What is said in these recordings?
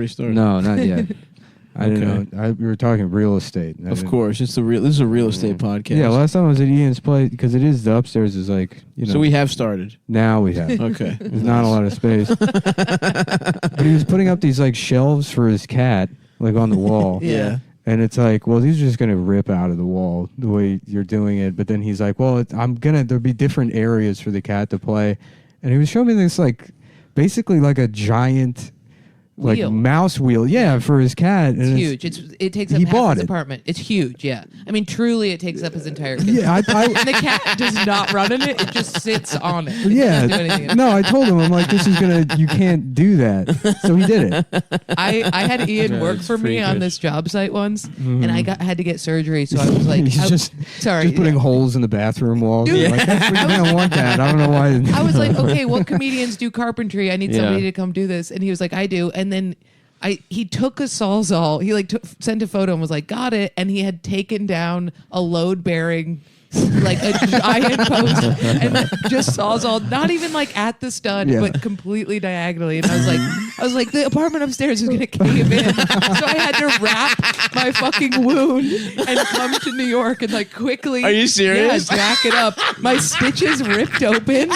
already started? No, not yet. I didn't know. We were talking real estate. Of course, this is a real estate podcast. Yeah, last time I was at Ian's place because it is the upstairs is like So we have started. Now we have. Okay. There's not a lot of space. But he was putting up these like shelves for his cat, like on the wall. Yeah. And it's like, well, these are just gonna rip out of the wall the way you're doing it. But then he's like, well, there'll be different areas for the cat to play. And he was showing me this like, basically like a giant. Like wheel. Mouse wheel, yeah, for his cat. It's huge. It takes up half his apartment. It's huge, yeah. I mean, truly, it takes up his entire kitchen. Yeah, and the cat does not run in it. It just sits on it. It yeah. doesn't do anything in it. No, I told him, I'm like, you can't do that. So he did it. I had Ian work for me on this job site once, and I had to get surgery, so I was like, He's just putting holes in the bathroom walls. Dude, like, we don't want that. I don't know why. I was like, okay, what comedians do carpentry? I need somebody to come do this. And he was like, I do. And then he took a Sawzall. He sent a photo and was like, got it. And he had taken down a load bearing, like a giant post, and just Sawzall, not even like at the stud, but completely diagonally. And I was like, the apartment upstairs is gonna cave in. So I had to wrap my fucking wound and come to New York and like quickly. Are you serious? Yeah, jack it up. My stitches ripped open.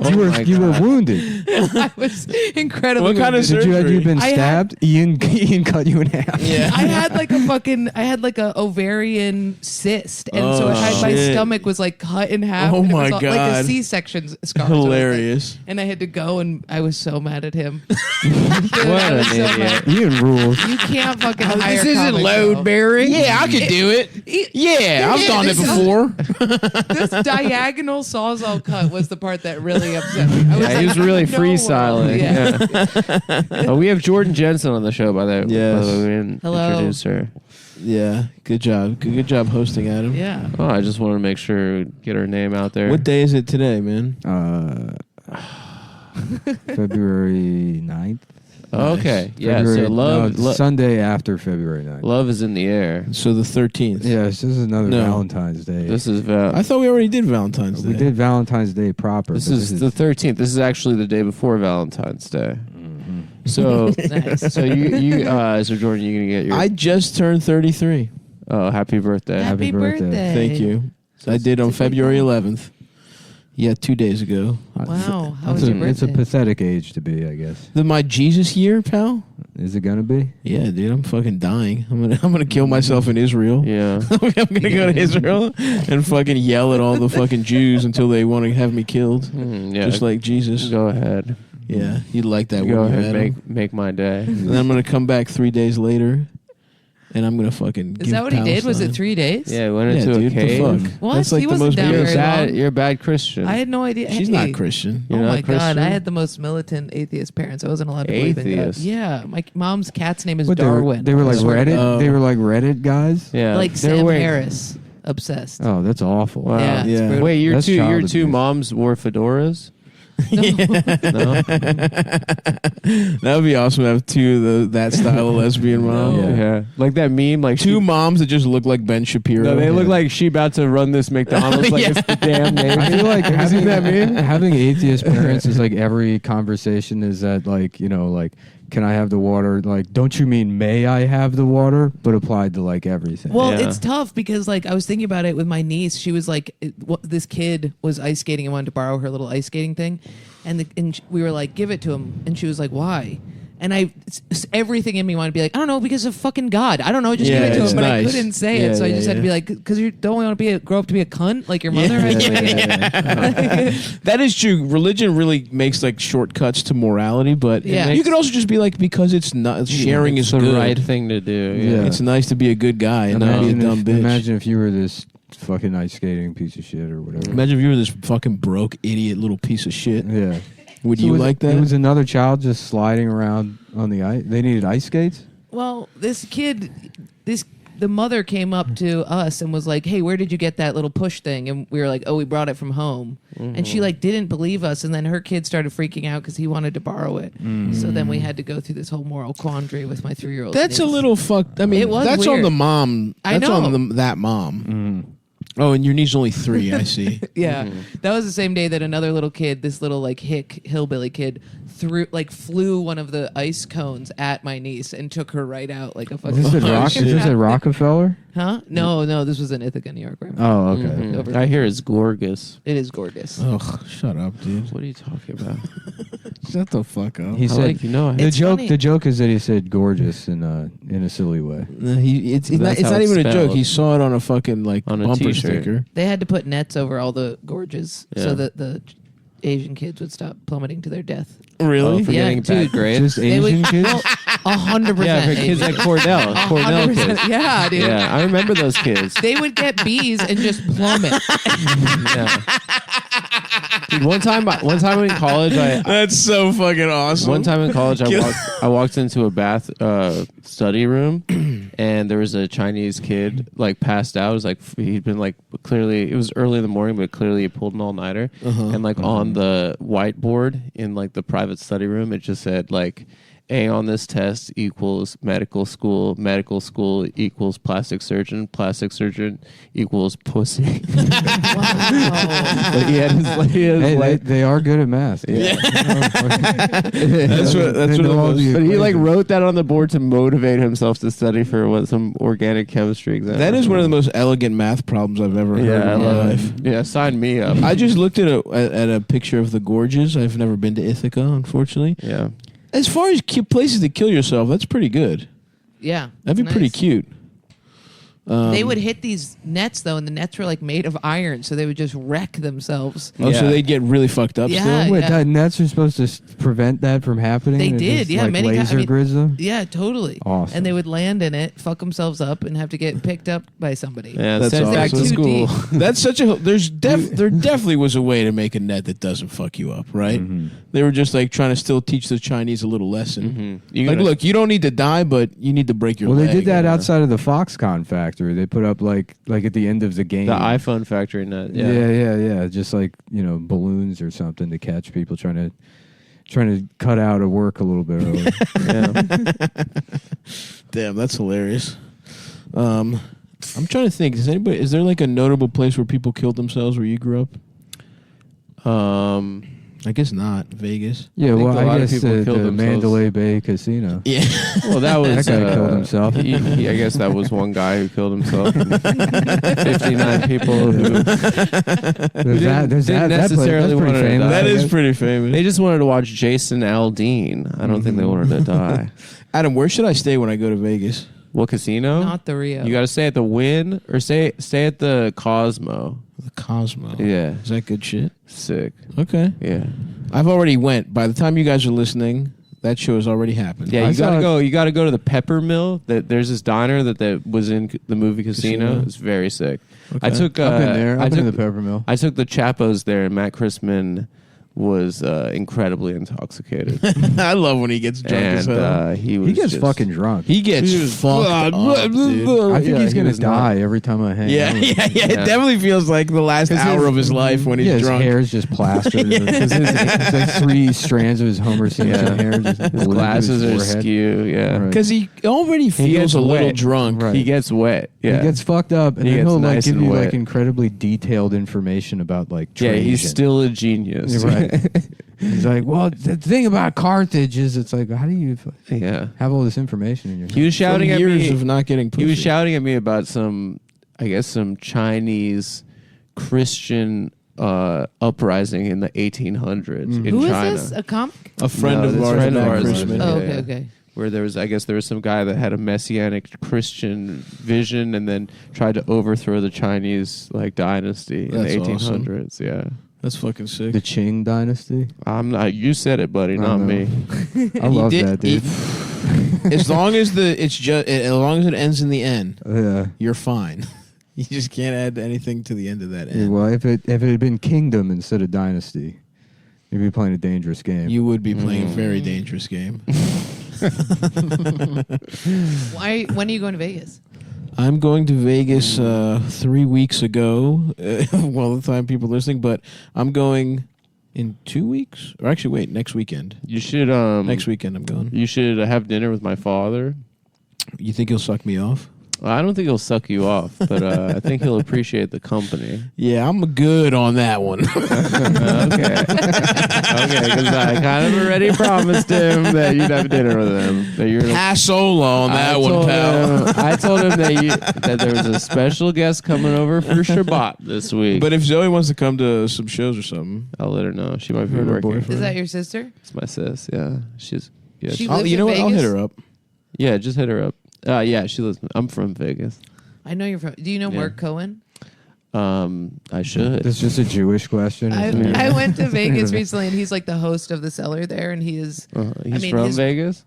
You were wounded. I was incredibly. What kind of surgery? Had you been stabbed? Ian cut you in half. Yeah. I had like a ovarian cyst, and so my stomach was like cut in half. Oh my God! Like a C-section scar. Hilarious. And I had to go, and I was so mad at him. What an idiot! Ian rules. You can't fucking hire. This isn't load bearing. Yeah, I could do it. Yeah, I've done it before. This diagonal Sawzall cut was the part that really upset me. He was really no freestyling. Yeah. We have Jordan Jensen on the show, by the way. Yes. We didn't Hello. introduce her. Yeah, good job. Good job hosting, Adam. Yeah. Oh, I just want to make sure get her name out there. What day is it today, man? February 9th. Okay. Yeah. February, So love. Sunday after February 9th. Love is in the air. So the 13th. Yes, this is another No. Valentine's Day. This is. I thought we already did Valentine's Day. We did Valentine's Day proper. This but is the 13th. This is actually the day before Valentine's Day. So, Nice. so so Jordan, you gonna get your? I just turned 33. Oh, happy birthday! Happy birthday. Thank you. I did on February 11th. Yeah, 2 days ago. Wow. How was your birthday? It's a pathetic age to be, I guess. My Jesus year, pal? Is it gonna be? Yeah, dude, I'm fucking dying. I'm gonna kill myself in Israel. Yeah. I'm gonna go to Israel and fucking yell at all the fucking Jews until they want to have me killed. Yeah. Just like Jesus. Go ahead. Yeah, you'd like that. Go wouldn't you, ahead. Adam? Make my day. And then I'm gonna come back 3 days later, and I'm gonna fucking. Is that what he did? Was it 3 days? Yeah, went into dude, a cave. The fuck? What? That's like He the wasn't most down You're very long. You're a bad Christian. I had no idea. She's Hey. not Christian. You're Oh not my God! Christian? I had the most militant atheist parents. I wasn't allowed to believe in God. Atheist? Yeah, my mom's cat's name is What, Darwin. They were like I swear to Reddit. God. They were like Reddit guys. Yeah. like They were Sam wearing- Harris, obsessed. Oh, that's awful. Wow. Yeah, it's Yeah. brutal. Wait, your That's two child abuse. moms wore fedoras? No. No. That would be awesome to have two of that style of lesbian mom. No. Yeah. Like that meme. Like Two she, moms that just look like Ben Shapiro. No, they Yeah. look like she about to run this McDonald's. Like it's the damn name. I feel like Have you seen that meme? having atheist parents is like every conversation is that like, you know, like, can I have the water? Like, don't you mean may I have the water? But applied to like everything. Well, Yeah. it's tough because like I was thinking about it with my niece. She was like, this kid was ice skating and wanted to borrow her little ice skating thing, and we were like, give it to him, and she was like, why? And everything in me wanted to be like, I don't know, because of fucking God. I don't know, just Yeah, give it to it's him. But I nice. couldn't say Yeah, it, so I yeah, just had to yeah. be like, because you don't want to grow up to be a cunt like your mother. That is true. Religion really makes like shortcuts to morality, but Yeah. you could also just be like, because it's not sharing It's is the good. right thing to do. Yeah. It's nice to be a good guy and not be a dumb bitch. Imagine if you were this fucking ice skating piece of shit or whatever. Imagine if you were this fucking broke idiot little piece of shit. Yeah. Would So you was like it, that? It was another child just sliding around on the ice. They needed ice skates? Well, the mother came up to us and was like, hey, where did you get that little push thing? And we were like, oh, we brought it from home. And she like didn't believe us. And then her kid started freaking out because he wanted to borrow it. So then we had to go through this whole moral quandary with my 3-year-old. That's a niece. little fucked. I mean, It was that's weird. on the mom. I That's know. on that mom. Oh, and your knee's only 3. I see. Yeah, that was the same day that another little kid, this little like hick hillbilly kid, flew one of the ice cones at my niece and took her right out like a fucking. Is this at Rockefeller? Huh? No, this was in Ithaca, New York. Right? Oh, okay. Over- I hear it's gorgeous. It is gorgeous. Oh, shut up, dude. What are you talking about? Shut the fuck up. He I said like, you know, I It's funny. the joke is that he said gorgeous in a silly way. It's not, That's it's how not it's even a joke. spelled. He saw it on a fucking like On a bumper t-shirt. sticker. They had to put nets over all the gorges Yeah. so that the Asian kids would stop plummeting to their death. Really? Oh, for Yeah, getting dude. bad grades. Just They Asian would- kids? 100%. Yeah, for kids like Cornell. Cornell 100%. kids. Yeah, dude. Yeah, I remember those kids. They would get B's and just plummet. Yeah. Dude, one time in college, That's so fucking awesome. One time in college, I walked into a study room, and there was a Chinese kid like passed out. It was like he'd been like clearly it was early in the morning, but clearly he pulled an all nighter. And like on the whiteboard in like the private study room, it just said like A on this test equals medical school equals plastic surgeon equals pussy. Wow. But he had his Hey, they are good at math. Yeah. That's what They know all the But he like equations. wrote that on the board to motivate himself to study for some organic chemistry exam. That is one of the most elegant math problems I've ever heard yeah, I in my love life. it. Yeah, sign me up. I just looked at a picture of the gorges. I've never been to Ithaca, unfortunately. Yeah. As far as places to kill yourself, that's pretty good. Yeah. That'd be nice. pretty cute. They would hit these nets though, and the nets were like made of iron, so they would just wreck themselves. Oh, so Yeah. they'd get really fucked up Yeah. still? Wait, Yeah. nets are supposed to prevent that from happening? They It did, just, yeah, like many times. laser grizz them? Yeah, totally. Awesome. And they would land in it, fuck themselves up, and have to get picked up by somebody. Yeah, That's send back awesome. to Too school. deep. That's such a... there definitely was a way to make a net that doesn't fuck you up, right? Mhm. They were just like trying to still teach the Chinese a little lesson. You Like, gotta- look, you don't need to die, but you need to break your Well, leg. they did that outside of the Foxconn factory. They put up like at the end of the game. the iPhone factory net. Yeah. Just like balloons or something to catch people trying to cut out of work a little bit early. Yeah. Damn, that's hilarious. I'm trying to think. Is there like a notable place where people killed themselves where you grew up? I guess not. Vegas. Yeah, think well, a lot I of guess people the killed themselves. Mandalay Bay Casino. Yeah. Well, that was That guy killed himself. I guess that was one guy who killed himself. 59 people who There's that. There's didn't that. That place, necessarily that's pretty want to famous. die. That I is guess. pretty famous. they just wanted to watch Jason Aldean. I don't think they wanted to die. Adam, where should I stay when I go to Vegas? What casino? Not the Rio. You got to stay at the Wynn or stay at the Cosmo. The Cosmo. Yeah, Is that good shit? sick. Okay. Yeah, I've already went. By the time you guys are listening, that show has already happened. yeah. I You saw gotta it- go. You gotta go to the Pepper Mill. There's this diner that was in the movie Casino. Casino? It's very sick. Okay. I took. I've been there. I I've been took to the Peppermill. I took the Chapos there, and Matt Christman was incredibly intoxicated, I love when he gets drunk as and hell. he was He gets just, fucking drunk. He gets He was- fucked up, dude. I think Yeah, he's he gonna was not- die every time I hang Yeah, out. with him. yeah. It Yeah. definitely feels like the last 'Cause hour his- of his life when he's Yeah, his drunk. hair's just plastered. Because it's like 3 strands of his Homer Simpson Yeah. hair. Just His glued to glasses his are forehead. askew. Yeah, Right. Because he already He feels gets a little wet. drunk. Right. he gets wet. Yeah, He gets fucked up, and He then gets he'll like nice give and you like wet. incredibly detailed information about like yeah. Trajan. He's still a genius. You're right. He's like, well, the thing about Carthage is, it's like, how do you Yeah, have all this information in your he was From shouting at years me. of not getting pussy. He was shouting at me about some Chinese Christian uprising in the 1800s in Who is China. this? A comic? a friend No, of this ours, friend of Matt ours was- Christman. Yeah, Oh, okay, yeah. okay. Where there was some guy that had a messianic Christian vision and then tried to overthrow the Chinese like dynasty in That's the 1800s. Yeah, That's fucking sick. The Qing dynasty. I'm not. You said it, buddy, I not know. me. I love did- that, dude. as long as as long as it ends in the end, Yeah. you're fine. You just can't add anything to the end of that Yeah, end. well, if it had been kingdom instead of dynasty, you'd be playing a dangerous game. You would be playing a very dangerous game. Why? When are you going to Vegas? I'm going to Vegas 3 weeks ago. Well, the time people are listening, but I'm going in 2 weeks. Or actually, wait, next weekend. You should Next weekend, I'm going. You should have dinner with my father. You think he'll suck me off? Well, I don't think he'll suck you off, but I think he'll appreciate the company. Yeah, I'm good on that one. Okay. Because I kind of already promised him that you'd have dinner with him. That you're Passola on that one, pal. I told him that there was a special guest coming over for Shabbat this week. But if Zoe wants to come to some shows or something, I'll let her know. She might be Her working. boyfriend. Is that your sister? It's my sis. Yeah, she's She I'll, lives you in know what? I'll hit Vegas? her up. yeah. Just hit her up. Yeah, she lives. I'm from Vegas. I know you're from. Do you know Yeah. Mark Cohen? I should. This is just a Jewish question. I went to Vegas recently, and he's like the host of the Cellar there, and he is. He's from Vegas.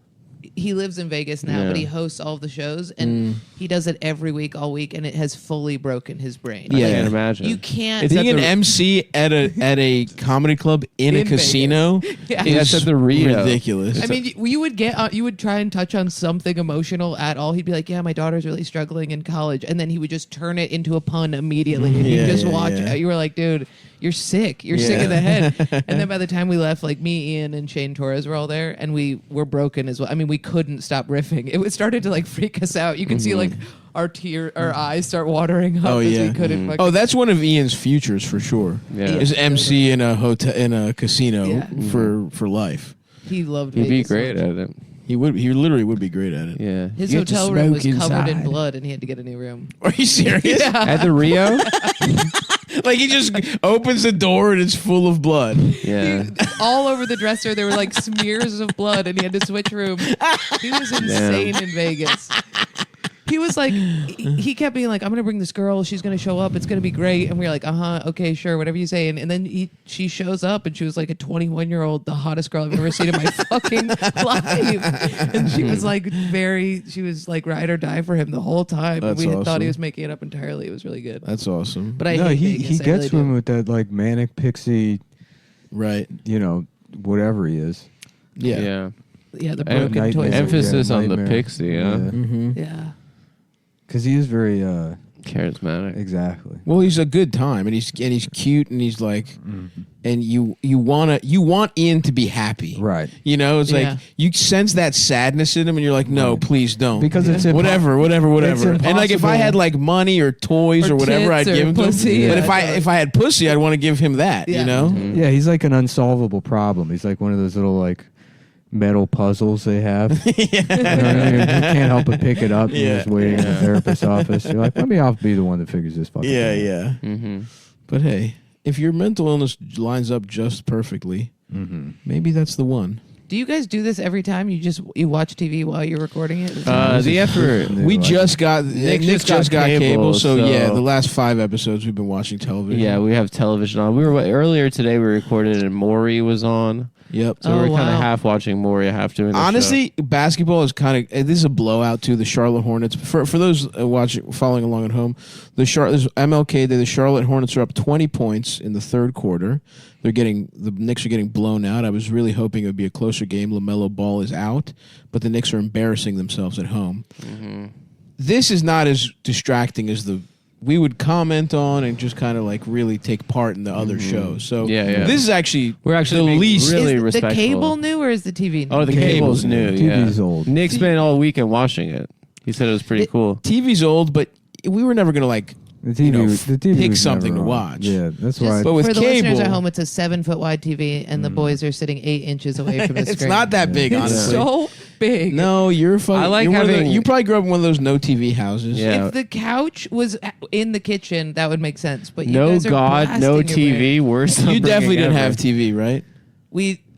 He lives in Vegas now, Yeah. but he hosts all of the shows, and he does it every week, all week, and it has fully broken his brain. Yeah. I can't imagine. You can't. It's Being at an the- MC at a comedy club in a In Vegas. casino Yeah. Yeah, it's is at the Rio. ridiculous. I mean, you would get you would try and touch on something emotional at all. He'd be like, "Yeah, my daughter's really struggling in college," and then he would just turn it into a pun immediately, and Yeah, you just yeah, watch yeah. it. You were like, "Dude, you're sick. You're sick Yeah. in the head." And then by the time we left, like me, Ian, and Shane Torres were all there, and we were broken as well. I mean, we couldn't stop riffing. It started to like freak us out. You could see like our eyes start watering up Oh, as yeah. we couldn't. fucking- oh, that's one of Ian's futures for sure. Yeah. Is MC in a hotel in a casino Yeah. for life. he loved. He'd be Vegas so great much. at it. He literally would be great at it. Yeah. His You get to hotel room was smoke covered in inside. blood, and he had to get a new room. Are you serious? Yeah. At the Rio. Like he just opens the door and it's full of blood. Yeah. All over the dresser, there were like smears of blood, and he had to switch room. He was insane in Vegas. He was like, he kept being like, "I'm gonna bring this girl. She's gonna show up. It's gonna be great." And we were like, okay, sure, whatever you say. And then she shows up, and she was like a 21-year-old, the hottest girl I've ever seen in my fucking life. And she was like she was like ride or die for him the whole time. That's we had thought awesome. he was making it up entirely. It was really good. That's awesome. But I no, hate he Vegas. I gets really do. him with that like manic pixie, Right. whatever he is. Yeah. Yeah. Yeah, the Em- broken toys. nightmare. Emphasis on the nightmare. pixie, huh? Mm-hmm. Yeah. Because he is very Charismatic. exactly. Well, he's a good time, and he's cute, and he's like, Mm-hmm. and you want Ian to be happy, Right. It's Yeah. like you sense that sadness in him, and you're like, no, Right. please don't, Because it's whatever. And like if I impossible. had like money or toys Or or whatever, I'd tits or give him to pussy, him. But yeah. if I had pussy, I'd want to give him that. Yeah. Mm-hmm. Yeah, he's like an unsolvable problem. He's like one of those little like metal puzzles they have. You know what I mean? You can't help but pick it up and Yeah. just waiting in the therapist's office. You're like, maybe I'll be the one that figures this fucking Yeah, thing out. yeah. Mm-hmm. But hey, if your mental illness lines up just perfectly, maybe that's the one. Do you guys do this every time? You watch TV while you're recording it? The effort. We just got Nick Nick just got cable, so so- yeah, the last 5 episodes we've been watching television. Yeah, we have television on. Earlier today we recorded and Maury was on. Yep. So Oh, we're kind of wow. half watching Maury, half doing the Honestly, basketball is kind of this is a blowout too. The Charlotte Hornets for those following along at home, there's MLK Day. The Charlotte Hornets are up 20 points in the third quarter. The Knicks are getting blown out. I was really hoping it would be a closer game. LaMelo Ball is out, but the Knicks are embarrassing themselves at home. Mm-hmm. This is not as distracting as we would comment on and just kind of like really take part in the other shows. So Yeah, yeah. this is actually We're actually the being least. really Is the respectful. cable new or is the TV new? Oh, the Cable's cable's new. TV's yeah. old. Nick's been all weekend watching it. He said it was pretty cool. TV's old, but we were never gonna like The TV, the TV pick was something never to on. watch. Yeah, that's Just why. But with for the listeners cable- at home, it's a 7-foot wide TV, and the boys are sitting 8 inches away from the It's screen. not that big, It's honestly. so big. No, you're fucking. I like you're one of the- having- you probably grew up in one of those no TV houses. Yeah. If the couch was in the kitchen, that would make sense. But you No guys are God, no blasting your brain. TV. Worst. You upbringing definitely didn't ever. have TV, right?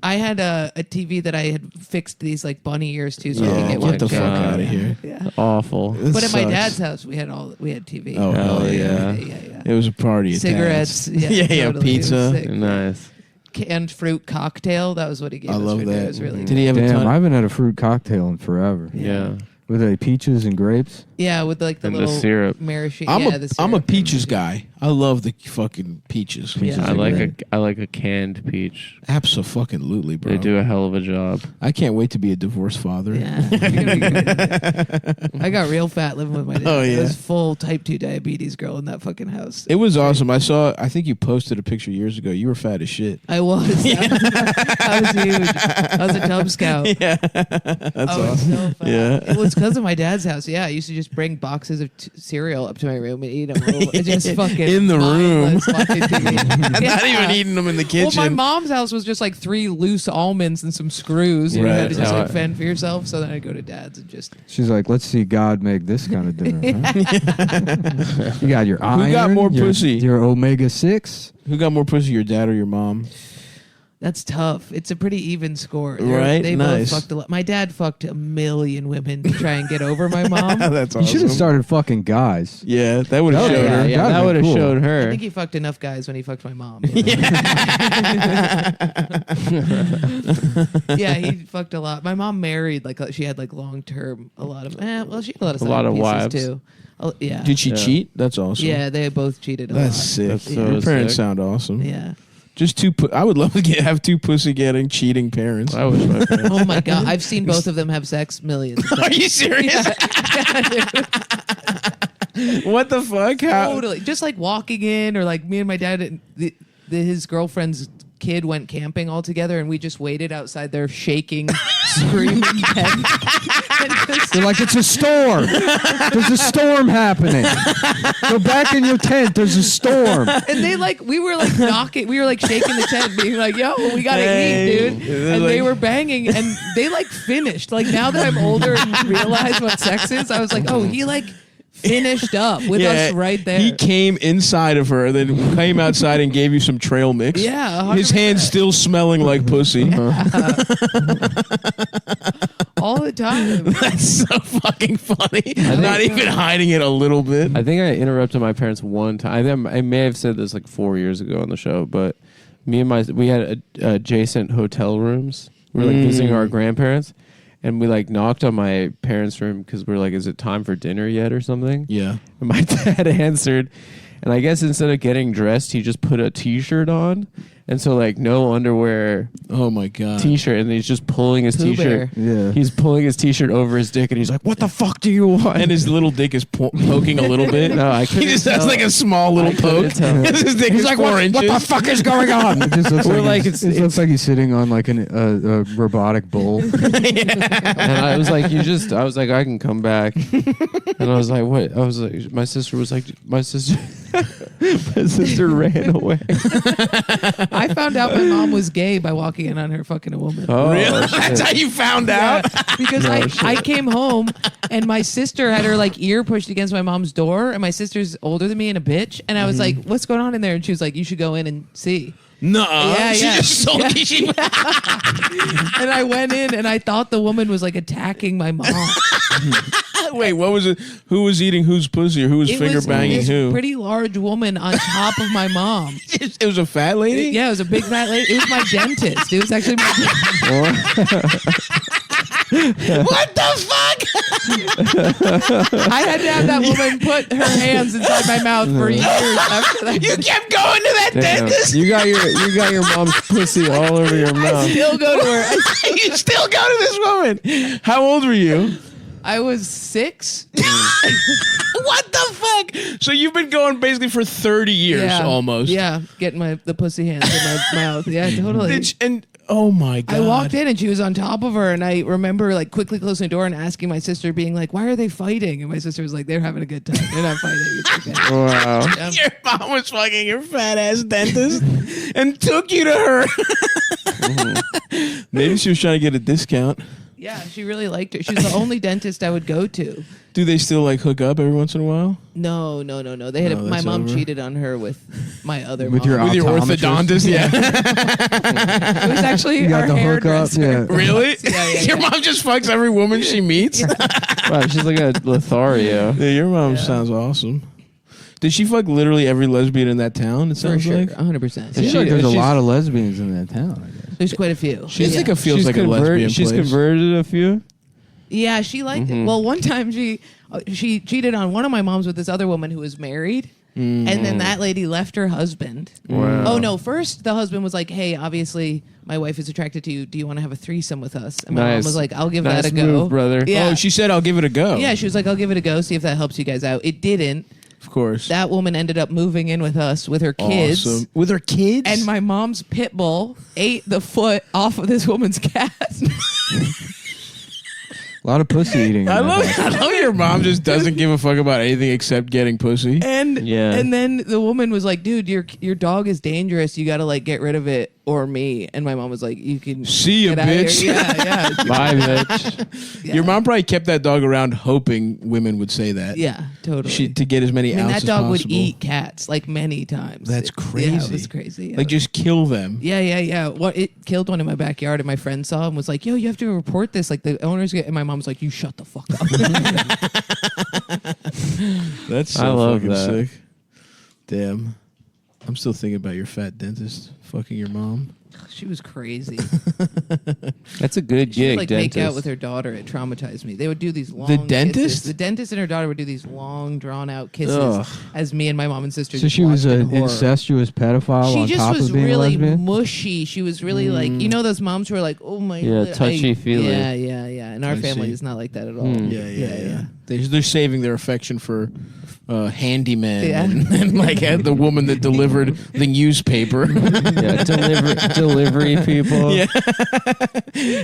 I had a TV that I had fixed these like bunny ears to, so I Oh, could get my Get the fuck God. out of here. Yeah. Awful. This But at my sucks. dad's house, we had TV. Oh, hell yeah. yeah. It was a party. at Cigarettes, Tad's. yeah, yeah, totally. It was pizza. sick. Nice. Canned fruit cocktail. That was what he gave I us love for dinner. that. It was really Did he have a Damn, ton? I haven't had a fruit cocktail in forever. Yeah. Were they peaches and grapes? Yeah, with like the And the little syrup. maraschino. I'm yeah, a the I'm a syrup. peaches guy. I love the fucking peaches. Yeah. I like a canned peach. Absolutely, bro. They do a hell of a job. I can't wait to be a divorced father. Yeah. I got real fat living with my dad. Oh, yeah. I was full type 2 diabetes girl in that fucking house. It was awesome. I think you posted a picture years ago. You were fat as shit. I was. I was huge. I was a Cub Scout. Yeah. That's I was awesome. so fat. Yeah. It was it's because of my dad's house. Yeah, I used to just bring boxes of cereal up to my room and eat them. Just fucking In the room. mindless watching TV. Not even eating them in the kitchen. Well, my mom's house was just like 3 loose almonds and some screws. You Right. had to just Right. like fend for yourself. So then I'd go to dad's and just. She's like, let's see God make this kind of dinner. Huh? You got your iron. got more your, pussy? Your omega-6. Who got more pussy, your dad or your mom? That's tough. It's a pretty even score. Right? They Nice. both fucked a lot. My dad fucked 1 million women to try and get over my mom. That's You should have started fucking guys. Yeah, that would have Oh, showed yeah, her. yeah. that That'd would have be cool. showed I her. think he fucked enough guys when he fucked my mom. Yeah, he fucked a lot. My mom married she had like long term a lot of she had a lot of A lot side of pieces wives. too. Oh, yeah. Did she Yeah. cheat? That's awesome. Yeah, they both cheated a That's lot. sick. That's so Your parents sick. sound awesome. Yeah. Just two. I would love to have two pussy getting cheating parents. I wish my parents. Oh my god, I've seen both of them have sex millions of Are times. you serious? What the fuck? How? Totally. Just like walking in, or like me and my dad and his girlfriend's kid went camping all together, and we just waited outside their shaking, screaming tent. And just- They're like, it's a storm. There's a storm happening. Go back in your tent. There's a storm. and we were like knocking, we were like shaking the tent, being like, "Yo, we gotta Hey. eat, dude." They're And they like- were banging, and they like finished. Like now that I'm older and realize what sex is, I was like, "Oh, he like finished up with us right there." He came inside of her, then came outside and gave you some trail mix. Yeah, His 100%. hand's still smelling like pussy. all the time. That's so fucking funny. Not even hiding it a little bit. I think I interrupted my parents one time. I may have said this like 4 years ago on the show, but we had adjacent hotel rooms. We were like visiting our grandparents, and we like knocked on my parents' room because we are like, "Is it time for dinner yet?" or something. Yeah. And my dad answered, and I guess instead of getting dressed, he just put a T-shirt on, and so like no underwear, Oh my god. T-shirt, and he's just pulling his Pooh Bear. T-shirt. Yeah. He's pulling his T-shirt over his dick, and he's like, "What the fuck do you want?" And his little dick is poking a little bit. No, I He couldn't just has tell. like a small little I couldn't poke. tell. His dick is 4 inches. What the fuck is going on? It just looks We're like, like, it it's- looks like he's sitting on like a robotic bull. And I was like, I was like, I can come back. And I was like, what? I was like, my sister my sister ran away. I found out my mom was gay by walking in on her fucking a woman. Oh, Really? shit. That's how you found out? Because I came home and my sister had her like ear pushed against my mom's door, and my sister's older than me and a bitch, and I was like, "What's going on in there?" And she was like, "You should go in and see." No. Yeah, She yeah. just told me she And I went in and I thought the woman was like attacking my mom. Wait, what was it? Who was eating whose pussy or who was It finger was banging this who? pretty large woman on top of my mom. It was a fat lady? Yeah, it was a big fat lady. It was my dentist. It was actually my What the fuck? I had to have that woman put her hands inside my mouth for years after that. You kept going to that Damn. dentist? You got your mom's pussy all over your mouth. Still go to her. You still go to this woman? How old were you? I was 6. What the fuck? So you've been going basically for 30 years almost. Yeah, getting the pussy hands in my mouth. Yeah, totally. And oh my god. I walked in and she was on top of her, and I remember like quickly closing the door and asking my sister, being like, "Why are they fighting?" And my sister was like, "They're having a good time. They're not fighting." It's okay. Wow. Yeah. Your mom was fucking your fat ass dentist and took you to her. Maybe she was trying to get a discount. Yeah, she really liked her. She was the only dentist I would go to. Do they still like hook up every once in a while? No. They had No, my that's mom over. cheated on her with my other With mom. your With your Optometrist? orthodontist? Yeah. It was actually You got our the hookup? hairdresser. Yeah. Really? Yeah. Your mom just fucks every woman she meets? Wow, she's like a Lothario. Yeah, your mom sounds awesome. Did she fuck literally every lesbian in that town? It For sounds sure, like. 100%. I feel She- like there's a she's- lot of lesbians in that town, I guess. There's quite a few. I think it feels like a lesbian She's place. converted a few. Yeah, she liked it. Well, one time she cheated on one of my moms with this other woman who was married, and then that lady left her husband. Wow. Oh no! First, the husband was like, "Hey, obviously, my wife is attracted to you. Do you want to have a threesome with us?" And my mom Nice. was like, "I'll give Nice that a go, move, brother. Yeah, Oh, she said, I'll give it a go. yeah. She was like, "I'll give it a go. See if that helps you guys out." It didn't. Of course. That woman ended up moving in with us with her kids. Awesome. With her kids? And my mom's pit bull ate the foot off of this woman's cat. A lot of pussy eating. I in love, that I house. love your mom just doesn't give a fuck about anything except getting pussy. And Yeah. and then the woman was like, "Dude, your dog is dangerous. You got to like get rid of it or me." And my mom was like, "You can See ya, get outta here." bitch. Yeah, yeah. Bye, bitch. Yeah. Your mom probably kept that dog around hoping women would say that. Yeah, totally. To get as many I mean, outs that as dog would possible. eat cats like many times. That's Yeah, crazy. it was crazy. Yeah. Like just kill them. Yeah. What it killed one in my backyard, and my friend saw him was like, "Yo, you have to report this." Like the owners get, and my mom was like, "You shut the fuck up." That's so I love fucking that. sick. Damn. I'm still thinking about your fat dentist fucking your mom. She was crazy. That's a good She would gig, like dentist. make out with her daughter. It traumatized me. They would do these long. dentist? kisses. The dentist and her daughter would do these long, drawn out kisses Ugh. as me and my mom and sister. So just she was watched in an horror. incestuous pedophile She on just top was of being really a lesbian. mushy. She was really like, you know, those moms who are like, "Oh my, Yeah, God, touchy-feely. Yeah. And our I family see. is not like that at all. Hmm. Yeah. They're saving their affection for handyman Yeah. and like had the woman that delivered the newspaper. Yeah, delivery people. Yeah.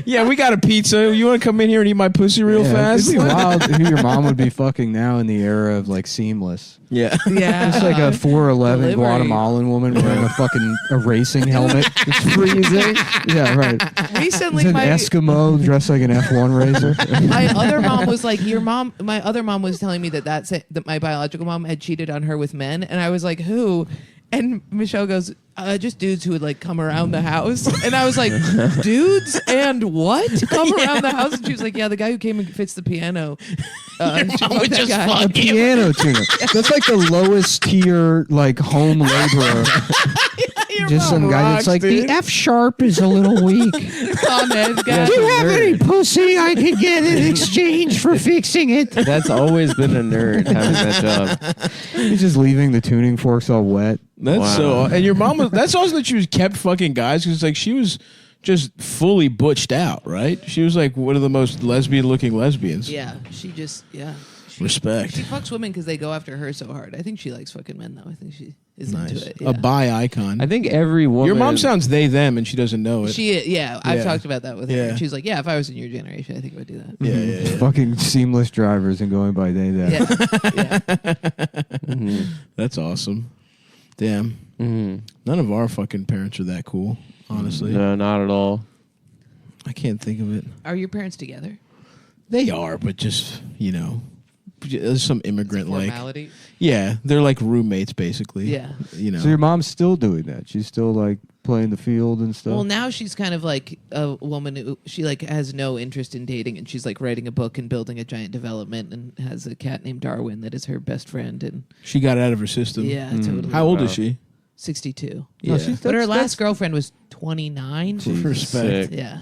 Yeah, we got a pizza. You want to come in here and eat my pussy real fast? It'd be wild who your mom would be fucking now in the era of like Seamless. Yeah. Yeah. Just like a 4'11" Delivery. Guatemalan woman wearing a racing helmet. It's freezing. Yeah, right. Recently, It's an my Eskimo dressed like an F1 racer. my other mom was like, "Your mom." My other mom was telling me that my biological mom had cheated on her with men, and I was like, "Who?" And Michelle goes, "Just dudes who would like come around the house." And I was like, "Dudes and what come around the house?" And she was like, "Yeah, the guy who came and fixed the piano." And she mom would fucked that just guy. fuck A piano tuner. That's like the lowest tier, like home laborer. Your Just mom some guy rocks, that's like dude. the F sharp is a little weak. Con Ed guy. Do you have any pussy I could get in exchange for fixing it? That's always been a nerd having that job. He's just leaving the tuning forks all wet. That's Wow. so. And your mom was. That's also that she was kept fucking guys because like she was just fully butched out, right? She was like one of the most lesbian-looking lesbians. Yeah, she just She, Respect. She fucks women because they go after her so hard. I think she likes fucking men though. I think she is Nice. into it. A bi icon. I think every woman. Your mom sounds they them, and she doesn't know it. I've Yeah. talked about that with her. Yeah. And she's like, yeah, if I was in your generation, I think I would do that. yeah. Fucking seamless drivers and going by they them. Yeah. That's awesome. Damn. Mhm. None of our fucking parents are that cool. Honestly, No, not at all. I can't think of it. Are your parents together? They are, but just there's some immigrant like. Formality. Yeah, they're like roommates basically. Yeah. You know. So your mom's still doing that. She's still like playing the field and stuff. Well, now she's kind of like a woman who she like has no interest in dating, and she's like writing a book and building a giant development, and has a cat named Darwin that is her best friend. And She got it out of her system. yeah, totally. How old Wow. is she? 62. Yeah. But her last girlfriend was 29. Jesus, Respect. sick. Yeah.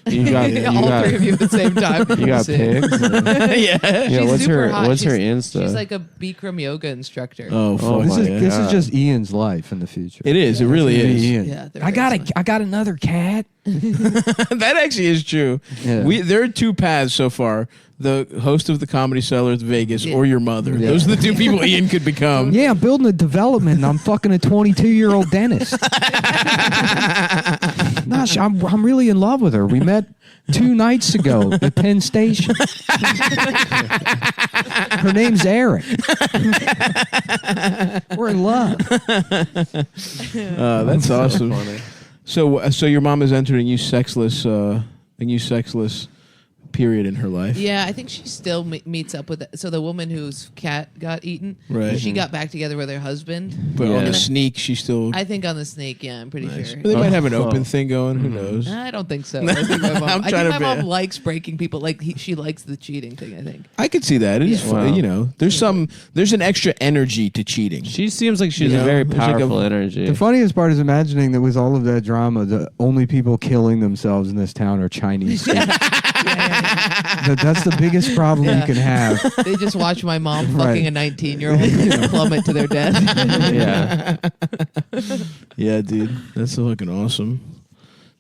You got, you all got, three of you at the same time. you got Sick. pigs. Yeah. Yeah, She's what's super her hot. what's her She's- Insta? She's like a Bikram yoga instructor. Oh, fuck. Oh this my is God. just Ian's life in the future. It is. It It's really gonna be is. Ian. Yeah, they're very smart. I got another cat. That actually is true. Yeah. There are two paths so far: the host of the Comedy Cellar at Vegas, Yeah. or your mother. Yeah. Those are the two people Ian could become. Yeah, I'm building a development and I'm fucking a 22-year-old dentist. No, I'm really in love with her. We met 2 nights ago at Penn Station. Her name's Eric. We're in love. That's awesome. funny. So your mom has entered a new sexless period in her life. Yeah, I think she still meets up with it. So the woman whose cat got eaten, Right. she got back together with her husband. But on Yeah. the sneak, she still. I think on the snake, yeah, I'm pretty Nice. sure. But they might have an Oh. open thing going. Who knows? I don't think so. I think my mom, I'm I trying think to my be- mom likes breaking people. Like she likes the cheating thing. I think. I could see that. It is Yeah. fun. Wow. You know, there's an extra energy to cheating. She seems like she's You a know, very there's like a- powerful energy. The funniest part is imagining that with all of that drama, the only people killing themselves in this town are Chinese people. That's the biggest problem you can have. They just watch my mom Right. fucking a 19-year-old plummet to their death. Yeah, Yeah, dude, that's fucking awesome.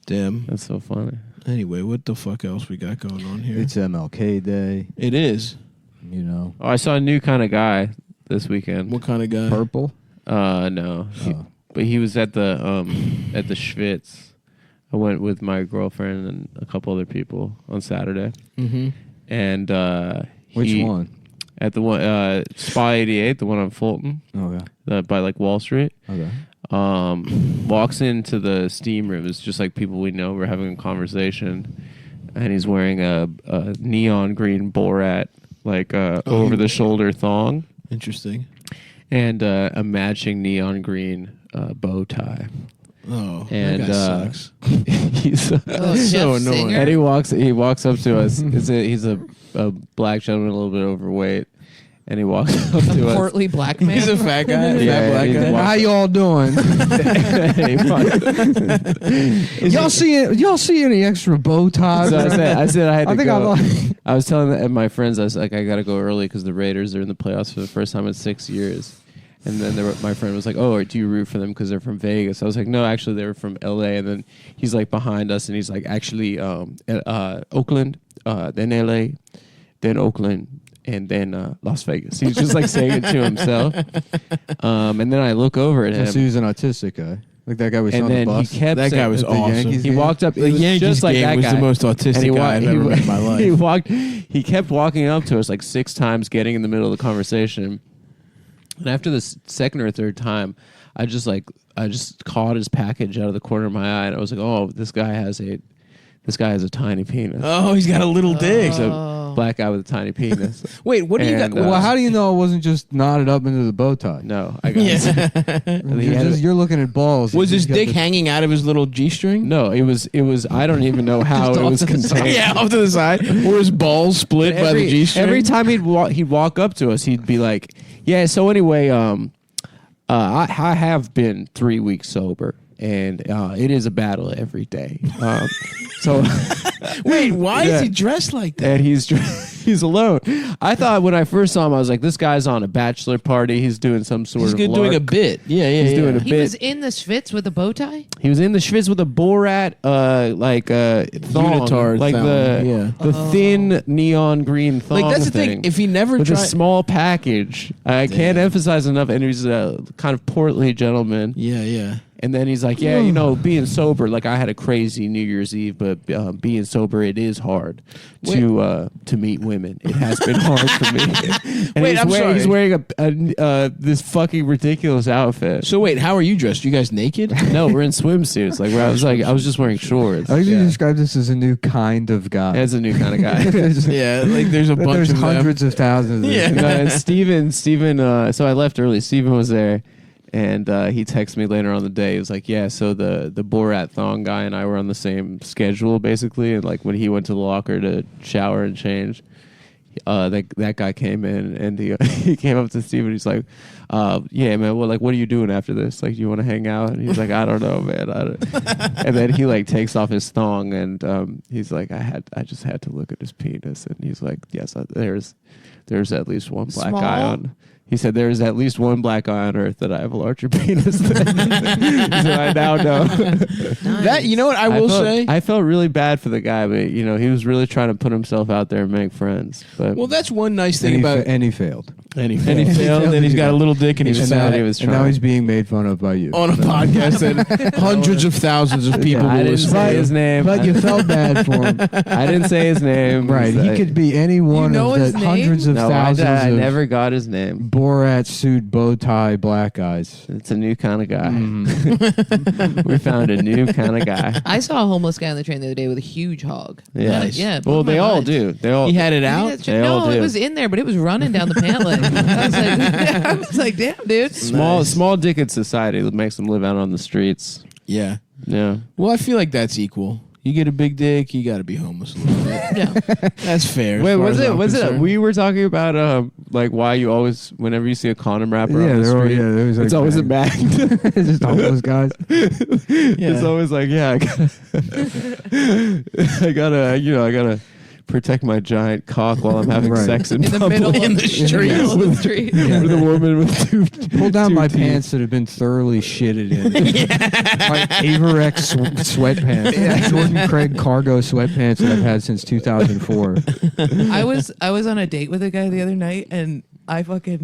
Damn. that's so funny. Anyway, what the fuck else we got going on here? It's MLK Day, It is. you know. Oh, I saw a new kind of guy this weekend. What kind of guy? Purple. No, Oh. but he was at the Schwitz. I went with my girlfriend and a couple other people on Saturday, Mm-hmm. and Which he- one? At the one Spa 88, the one on Fulton, Okay. by like Wall Street. Okay. Walks into the steam room. It's just like people we know. We're having a conversation, and he's wearing a neon green Borat over the shoulder thong Interesting. and a matching neon green bow tie. Oh, And that guy sucks. he's Oh, So Jeff annoying. Singer? and he walks up to us. He's a black gentleman, a little bit overweight, and he walks up to us. Portly black man. He's a fat guy. Yeah, Fat black he's guy. walk- How y'all doing? y'all see any extra bow ties? So I said I had to I think go. I'm I was telling my friends, I was like, I got to go early because the Raiders are in the playoffs for the first time in 6 years. And then my friend was like, oh, do you root for them because they're from Vegas? I was like, no, actually, they were from L.A. And then he's like behind us, and he's like, actually, Oakland, then L.A., then Oakland, and then Las Vegas. He's just like saying it to himself. And then I look over at him. So he was an autistic guy. Like that guy was And on the then bus. he kept That guy saying- was the awesome. Yankees He game? walked up. The It was Yankees just like game that was guy. the most autistic guy I've ever met in my life. He kept walking up to us like 6 times, getting in the middle of the conversation. And after the second or third time, I just caught his package out of the corner of my eye, and I was like, "Oh, this guy has a tiny penis." Oh, he's got a little dick. He's a black guy with a tiny penis. Wait, what do you got? And, Well, how do you know it wasn't just knotted up into the bow tie? No, I got Yeah. You're looking at balls. Was his He's got dick the- hanging out of his little G-string? No, it was. I don't even know how Just it off was to the side. contained. Yeah, off to the side. Or his balls split by the G-string? Every time he'd walk up to us, he'd be like, "Yeah, so anyway, I have been 3 weeks sober, and it is a battle every day." So, Wait, why Yeah. is he dressed like that? and he's alone. I thought when I first saw him, I was like, "This guy's on a bachelor party. He's doing some sort He's of doing a lark." bit. Yeah, yeah, He's yeah. doing a He bit. was in the Schwitz with a bow tie? He was in the Schwitz with a Borat, thong, Unitard like thong, the thin neon green thong. Like, that's the thing. If he never with a tried... small package, I can't emphasize enough. And he's a kind of portly gentleman. Yeah, yeah. And then he's like, "Yeah, you know, being sober. Like I had a crazy New Year's Eve, but being sober, it is hard to meet women. It has been hard for me." And Wait, I'm sorry. he's wearing this fucking ridiculous outfit. So wait, how are you dressed? You guys naked? No, we're in swimsuits. Like where I was just wearing shorts. I think you Yeah. describe this as a new kind of guy. As a new kind of guy. Yeah, like there's a But bunch there's of hundreds of thousands. Of Yeah. them. No, and Steven, so I left early. Steven was there, and he texted me later on the day. He was like, "Yeah, so the Borat thong guy and I were on the same schedule, basically. And like when he went to the locker to shower and change, that guy came in, and he came up to Steven. He's like, yeah, man, well, like, what are you doing after this? Like, do you want to hang out?" And he's like, "I don't know, man." And then he like takes off his thong, and he's like, I just had to look at his penis." And he's like, "Yes, there's at least one black guy Small? on." He said, "There is at least one black guy on Earth that I have a larger penis than." So I now know. That, you know what I will say? I felt really bad for the guy, but you know, he was really trying to put himself out there and make friends. But Well, that's one nice And thing he, about and he failed. and he And he failed, and he's got a little dick, and he's He fat failed, he was And now trying. he's being made fun of by you. on a podcast that hundreds of thousands of people I will didn't listen say to. his name. But you felt bad for him. I didn't say his name. Right. He could be any one know of his the name? hundreds of No, thousands I of never got his name. Borat suit, bow tie, black guys. It's a new kind of guy. Mm. We found a new kind of guy. I saw a homeless guy on the train the other day with a huge hog. Yeah. Nice. Yeah. it Well, blew they my all mind. do. They all. He had it You think out. that's They no, all it do. was in there, but it was running down the pant leg. I was like, damn, dude. Small dick in society that makes them live out on the streets. Yeah. Yeah. Well, I feel like that's equal. You get a big dick, you got to be homeless a little bit. Yeah. That's fair. as Wait, far was as it? I'm Was it? concerned. We were talking about like why you always, whenever you see a condom wrapper on the there were- street, there was like it's always a bag. It's just homeless guys. It's always like, yeah, I gotta protect my giant cock while I'm having Right. sex in In the public. middle In of the street. middle of the street. With a woman with two. Pull down two my teeth. pants that have been thoroughly shitted in. My Averex sweatpants. Jordan Craig cargo sweatpants that I've had since 2004. I was on a date with a guy the other night, and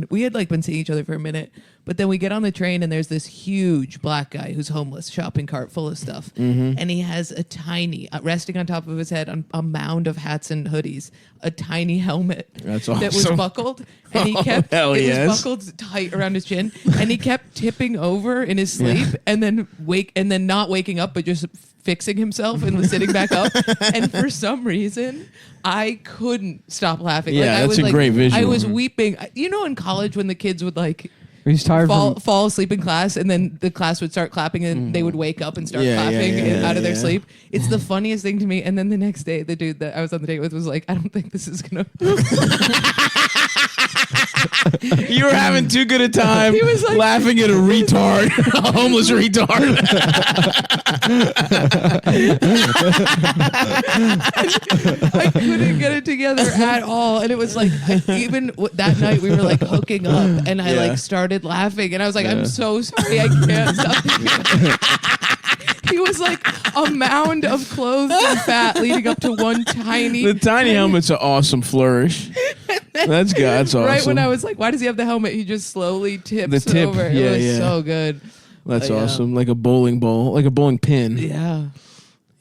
we had like been seeing each other for a minute, but then we get on the train and there's this huge black guy who's homeless, shopping cart full of stuff. And he has a tiny, resting on top of his head on a mound of hats and hoodies, a tiny helmet That's that was awesome. buckled. And he kept, hell it yes. was buckled tight around his chin. And he kept tipping over in his sleep and then not waking up, but just fixing himself and was sitting back up. And for some reason, I couldn't stop laughing. Yeah, I that's was a great visual. I was weeping. You know, in college when the kids would like He's tired fall asleep in class, and then the class would start clapping, and they would wake up and start clapping out of their sleep. It's the funniest thing to me. And then the next day, the dude that I was on the date with was like, "I don't think this is gonna." You were having too good a time. He was like- laughing at a retard, a homeless retard. I couldn't get it together at all, and it was like that night we were like hooking up, and I like started laughing, and I was like, "I'm so sorry, I can't stop." He was like a mound of clothes and fat leading up to one tiny. The tiny helmet's an awesome flourish. That's good. That's awesome. Right when I was like, "Why does he have the helmet?" He just slowly tips The tip, over. yeah, It was yeah. so good. That's Yeah. awesome. Like a bowling ball, like a bowling pin. Yeah.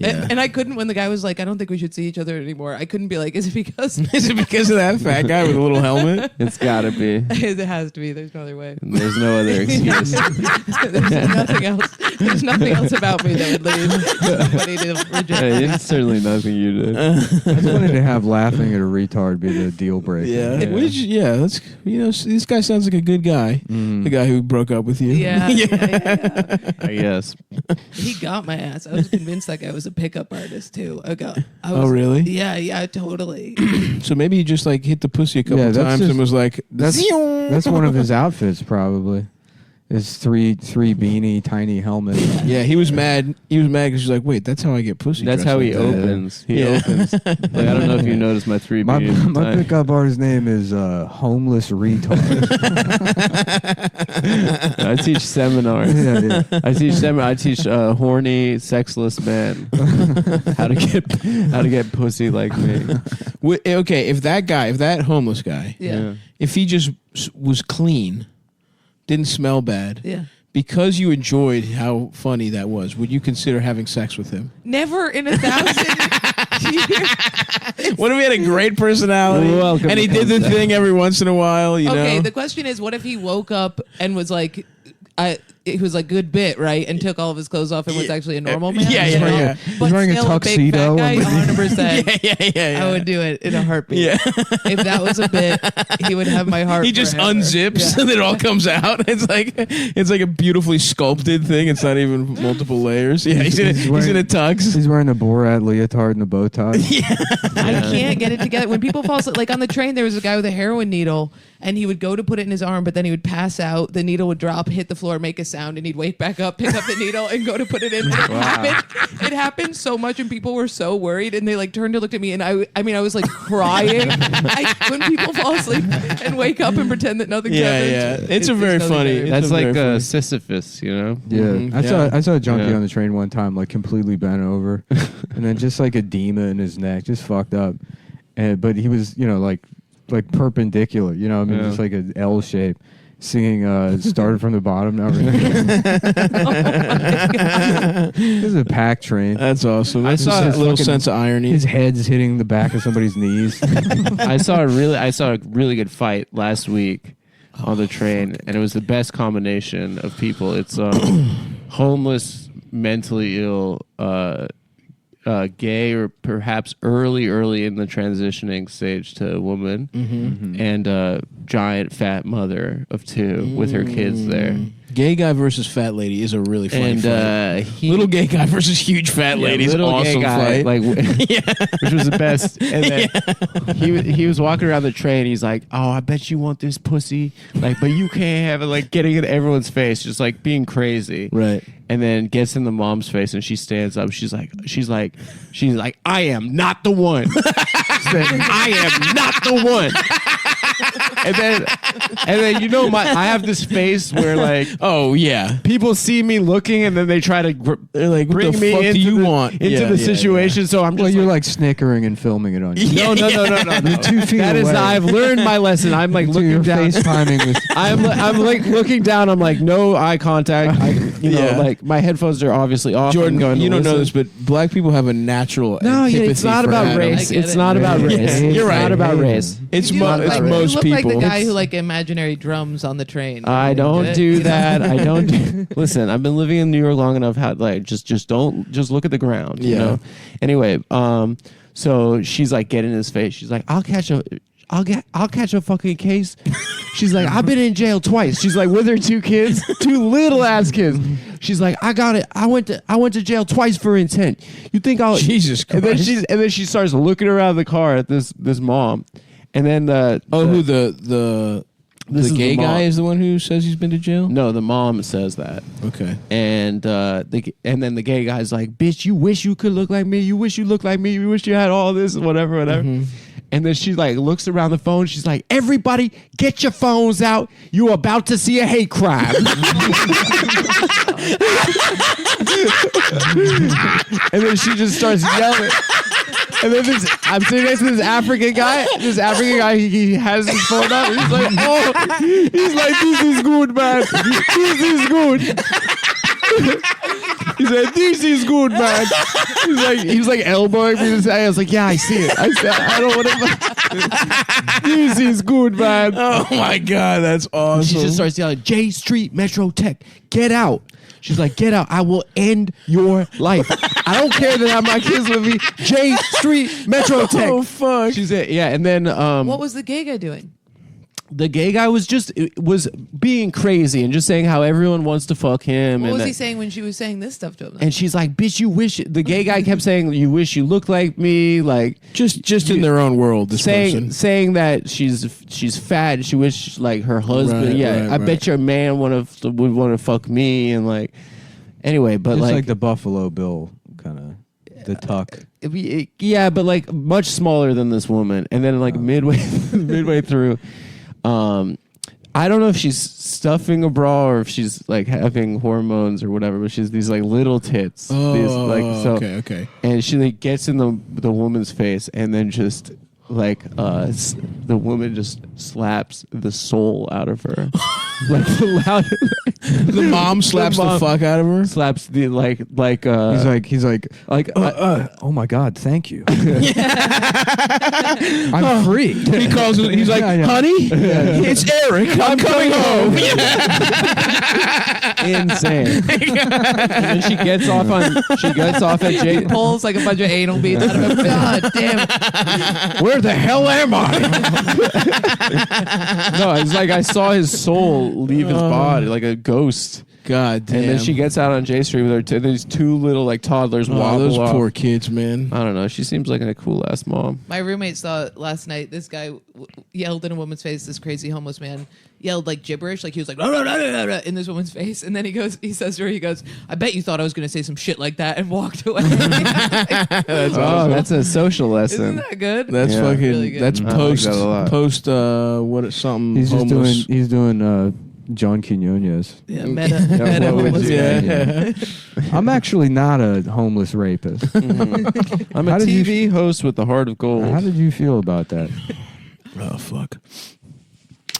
Yeah. And I couldn't, when the guy was like, "I don't think we should see each other anymore," I couldn't be like, "Is it because?" Is it because of that fat guy with a little helmet? It's gotta be. It has to be. There's no other way. There's no other excuse. There's nothing else. There's nothing else about me that would lead somebody to reject Hey, me. it's certainly nothing you did. I just wanted to have laughing at a retard be the deal breaker. Yeah. Yeah. Which, that's, this guy sounds like a good guy. The guy who broke up with you. Yeah, I guess. He got my ass. I was convinced that guy was a pickup artist too. I was, Oh, really? Yeah, totally. So maybe he just like hit the pussy a couple Yeah, that's times just- and was like, That's one of his outfits, probably. His three beanie, tiny helmet. Yeah, he was mad. He was mad because he's like, wait, that's how I get pussy. That's dressed how like he that. opens. He Yeah. opens. Like, I don't know if you noticed my three My beanies. pickup artist name is Homeless Retard. I teach seminars. Yeah, yeah. I teach horny, sexless men how to get pussy like me. Okay, if that homeless guy, Yeah. if he just was clean, didn't smell bad, Yeah. because you enjoyed how funny that was, would you consider having sex with him? Never in 1,000 years. What if he had a great personality Welcome and he to did the concept. thing every once in a while, you Okay, know? the question is, what if he woke up and was like, it was a good bit, right? And took all of his clothes off and was actually a normal man. Yeah, yeah, yeah. But He's wearing a still tuxedo big fat guy, and- 100%. yeah. I would do it in a heartbeat. Yeah. If that was a bit, he would have my heart. He just forever. unzips Yeah. and it all comes out. It's like a beautifully sculpted thing. It's not even multiple layers. Yeah, he's in a tux. He's wearing a Borat leotard and a bow tie. I can't get it together. When people fall asleep, like on the train, there was a guy with a heroin needle, and he would go to put it in his arm, but then he would pass out. The needle would drop, hit the floor, make a sound, and he'd wake back up, pick up the needle, and go to put it in. It happened so much, and people were so worried, and they like turned to look at me, and I was like crying. When people fall asleep and wake up and pretend that nothing's happened. Yeah. It's a very nothing funny. happened. It's That's a like very funny- Sisyphus, you know? Yeah, Mhm. I saw a junkie Yeah. on the train one time, like completely bent over, and then just like edema in his neck, just fucked up. But he was, like perpendicular, I mean, Yeah. just like an L shape, singing "Started from the Bottom." Now this is a packed train. That's awesome. I That's saw a his little fucking- sense of irony. His head's hitting the back of somebody's knees. I saw a really good fight last week on the train, and it was the best combination of people. It's homeless, mentally ill, gay, or perhaps early in the transitioning stage to a woman, and a giant fat mother of two with her kids there. Gay guy versus fat lady is a really funny And fight. Little gay guy versus huge fat lady is little awesome gay guy, fight. like which was the best. And then he was walking around the train. He's like, "Oh, I bet you want this pussy, like, but you can't have it." Like getting in everyone's face, just like being crazy. Right. And then gets in the mom's face, and she stands up. She's like, "I am not the one. I am not the one." and then I have this face where like Oh yeah. people see me looking and then they try to They're like, what bring the me fuck into do you the, want? into Yeah, the yeah, situation. So I'm just Well, you're like snickering and filming it on you. no. You're 2 feet That is away. not, I've learned my lesson. I'm like So you're looking down. FaceTiming with. I'm like looking down. I'm like no eye contact. Yeah. Like my headphones are obviously off. Jordan, I'm going to you don't know listen. this, but black people have a natural No, yeah, antipathy it's not for about Adam. race. I get It's it. not about Yeah. race. Yeah, It's you're right. not about race. It's, You look like, most you look people. like the guy who like imaginary drums on the train. I don't Good. do You know? that. I don't do, listen. I've been living in New York long enough. How like just look at the ground. You Yeah. know. Anyway, so she's like getting in his face. She's like, I'll catch a fucking case. She's like, I've been in jail twice. She's like with her 2 kids, 2 little ass kids. She's like, I got it. I went to jail twice for intent. You think I'll Jesus And then Christ. she starts looking around the car at this mom, and then the The is gay the mom. guy is the one who says he's been to jail? no, the mom says that. Okay. And and then the gay guy's like, bitch, you wish you could look like me. You wish you looked like me. You wish you had all this, whatever. And then she like looks around the phone. She's like, everybody, get your phones out. You're about to see a hate crime. And then she just starts yelling. And then I'm sitting next to this African guy. He has his phone up. And he's like, this is good, man. This is good. He said, this is good, man. He was like elbowing me to say. I was like, yeah, I see it. I don't want to. This is good, man. Oh my God, that's awesome. She just starts yelling, J Street Metro Tech, get out. She's like, get out. I will end your life. I don't care that I have my kids with me. J Street Metro Tech. Oh fuck. She said, yeah. And then What was the gay guy doing? the gay guy was being crazy and just saying how everyone wants to fuck him. What and was that- he saying when she was saying this stuff to him? And she's like, bitch, you wish. The gay guy kept saying, you wish you looked like me. Like, just in their own world, this person. saying that she's fat and she wished like her husband. Right, yeah, right, I bet your man would want to fuck me and like. Anyway, but Just like, like the Buffalo Bill kind of the tuck. yeah, but like much smaller than this woman. And then like midway through, I don't know if she's stuffing a bra or if she's like having hormones or whatever, but she's these like little tits. These, like, so, okay. And she like gets in the woman's face and then just like the woman just slaps the soul out of her. Like the loud The mom slaps the, mom fuck out of her. slaps the like He's like, oh my God, thank you. I'm free. He calls. He's like, Yeah, yeah. honey, it's Eric. I'm coming home. insane. And then she gets off at He Jake. pulls like a bunch of anal beads out of him. God damn it. Where the hell am I? No, it's like I saw his soul leave his body like a ghost. God damn. And then she gets out on J Street with her these 2 little like toddlers wobble those off. poor kids, man. I don't know. She seems like a cool ass mom. My roommate saw it last night. This guy yelled in a woman's face. This crazy homeless man yelled like gibberish, like he was like "Rah, rah, rah, rah, rah," in this woman's face. And then he says to her, I bet you thought I was going to say some shit like that, and walked away. That's a social lesson. Isn't that good? That's Yeah. fucking. Really good. That's I like post. that a lot. Post. What? Something. He's just homeless. doing John Quinones. Yeah, meta what would homeless you- guy. I'm actually not a homeless rapist. I'm a How did you TV host with the heart of gold. How did you feel about that? Oh fuck.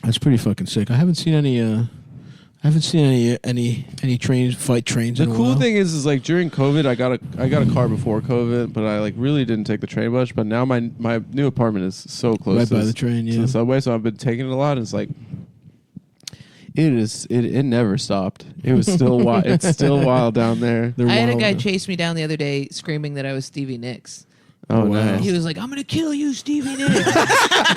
That's pretty fucking sick. I haven't seen any. Any trains, fight trains. The in a cool while. thing is like during COVID, I got a car before COVID, but I like really didn't take the train much. But now my new apartment is so close Right to by the train, to yeah. the subway, so I've been taking it a lot. And it's like it never stopped. It was still wild. It's still wild down there. They're I had a wild. guy chase me down the other day screaming that I was Stevie Nicks. Oh, Wow. nice. He was like, I'm going to kill you, Stevie Nicks. That's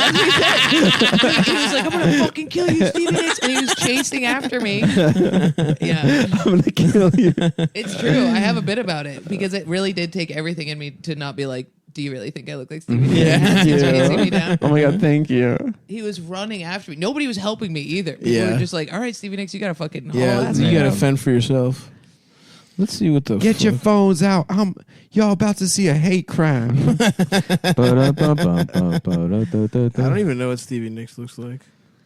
what he said. He was like, I'm going to fucking kill you, Stevie Nicks. And he was chasing after me. Yeah. I'm gonna kill you. It's true. I have a bit about it because it really did take everything in me to not be like, do you really think I look like Stevie Nicks? Yeah. He's chasing me down. Oh my god, thank you. He was running after me. Nobody was helping me either. People Yeah. were just like, all right, Stevie Nicks, you got to fucking haul Yeah, ass you right gotta now." fend for yourself. Let's see what the Get your fuck. phones out. Y'all about to see a hate crime. I don't even know what Stevie Nicks looks like.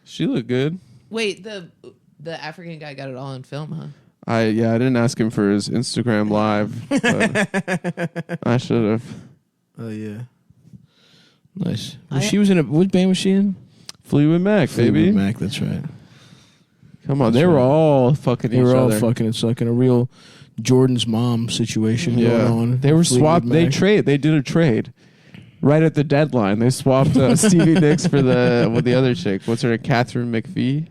She looked good. Wait, the African guy got it all on film, huh? I didn't ask him for his Instagram live. But I should have. Oh yeah. Nice. I- She was in a what band was she in? Fleetwood Mac, baby. Fleetwood Mac. That's right. Come on, That's they were right. all fucking They each were all other. fucking and sucking. A real Jordan's mom situation going on. They were Fleetwood swapped. They Mac. They did a trade right at the deadline. They swapped Stevie Nicks for the other chick. What's her name? Catherine McPhee.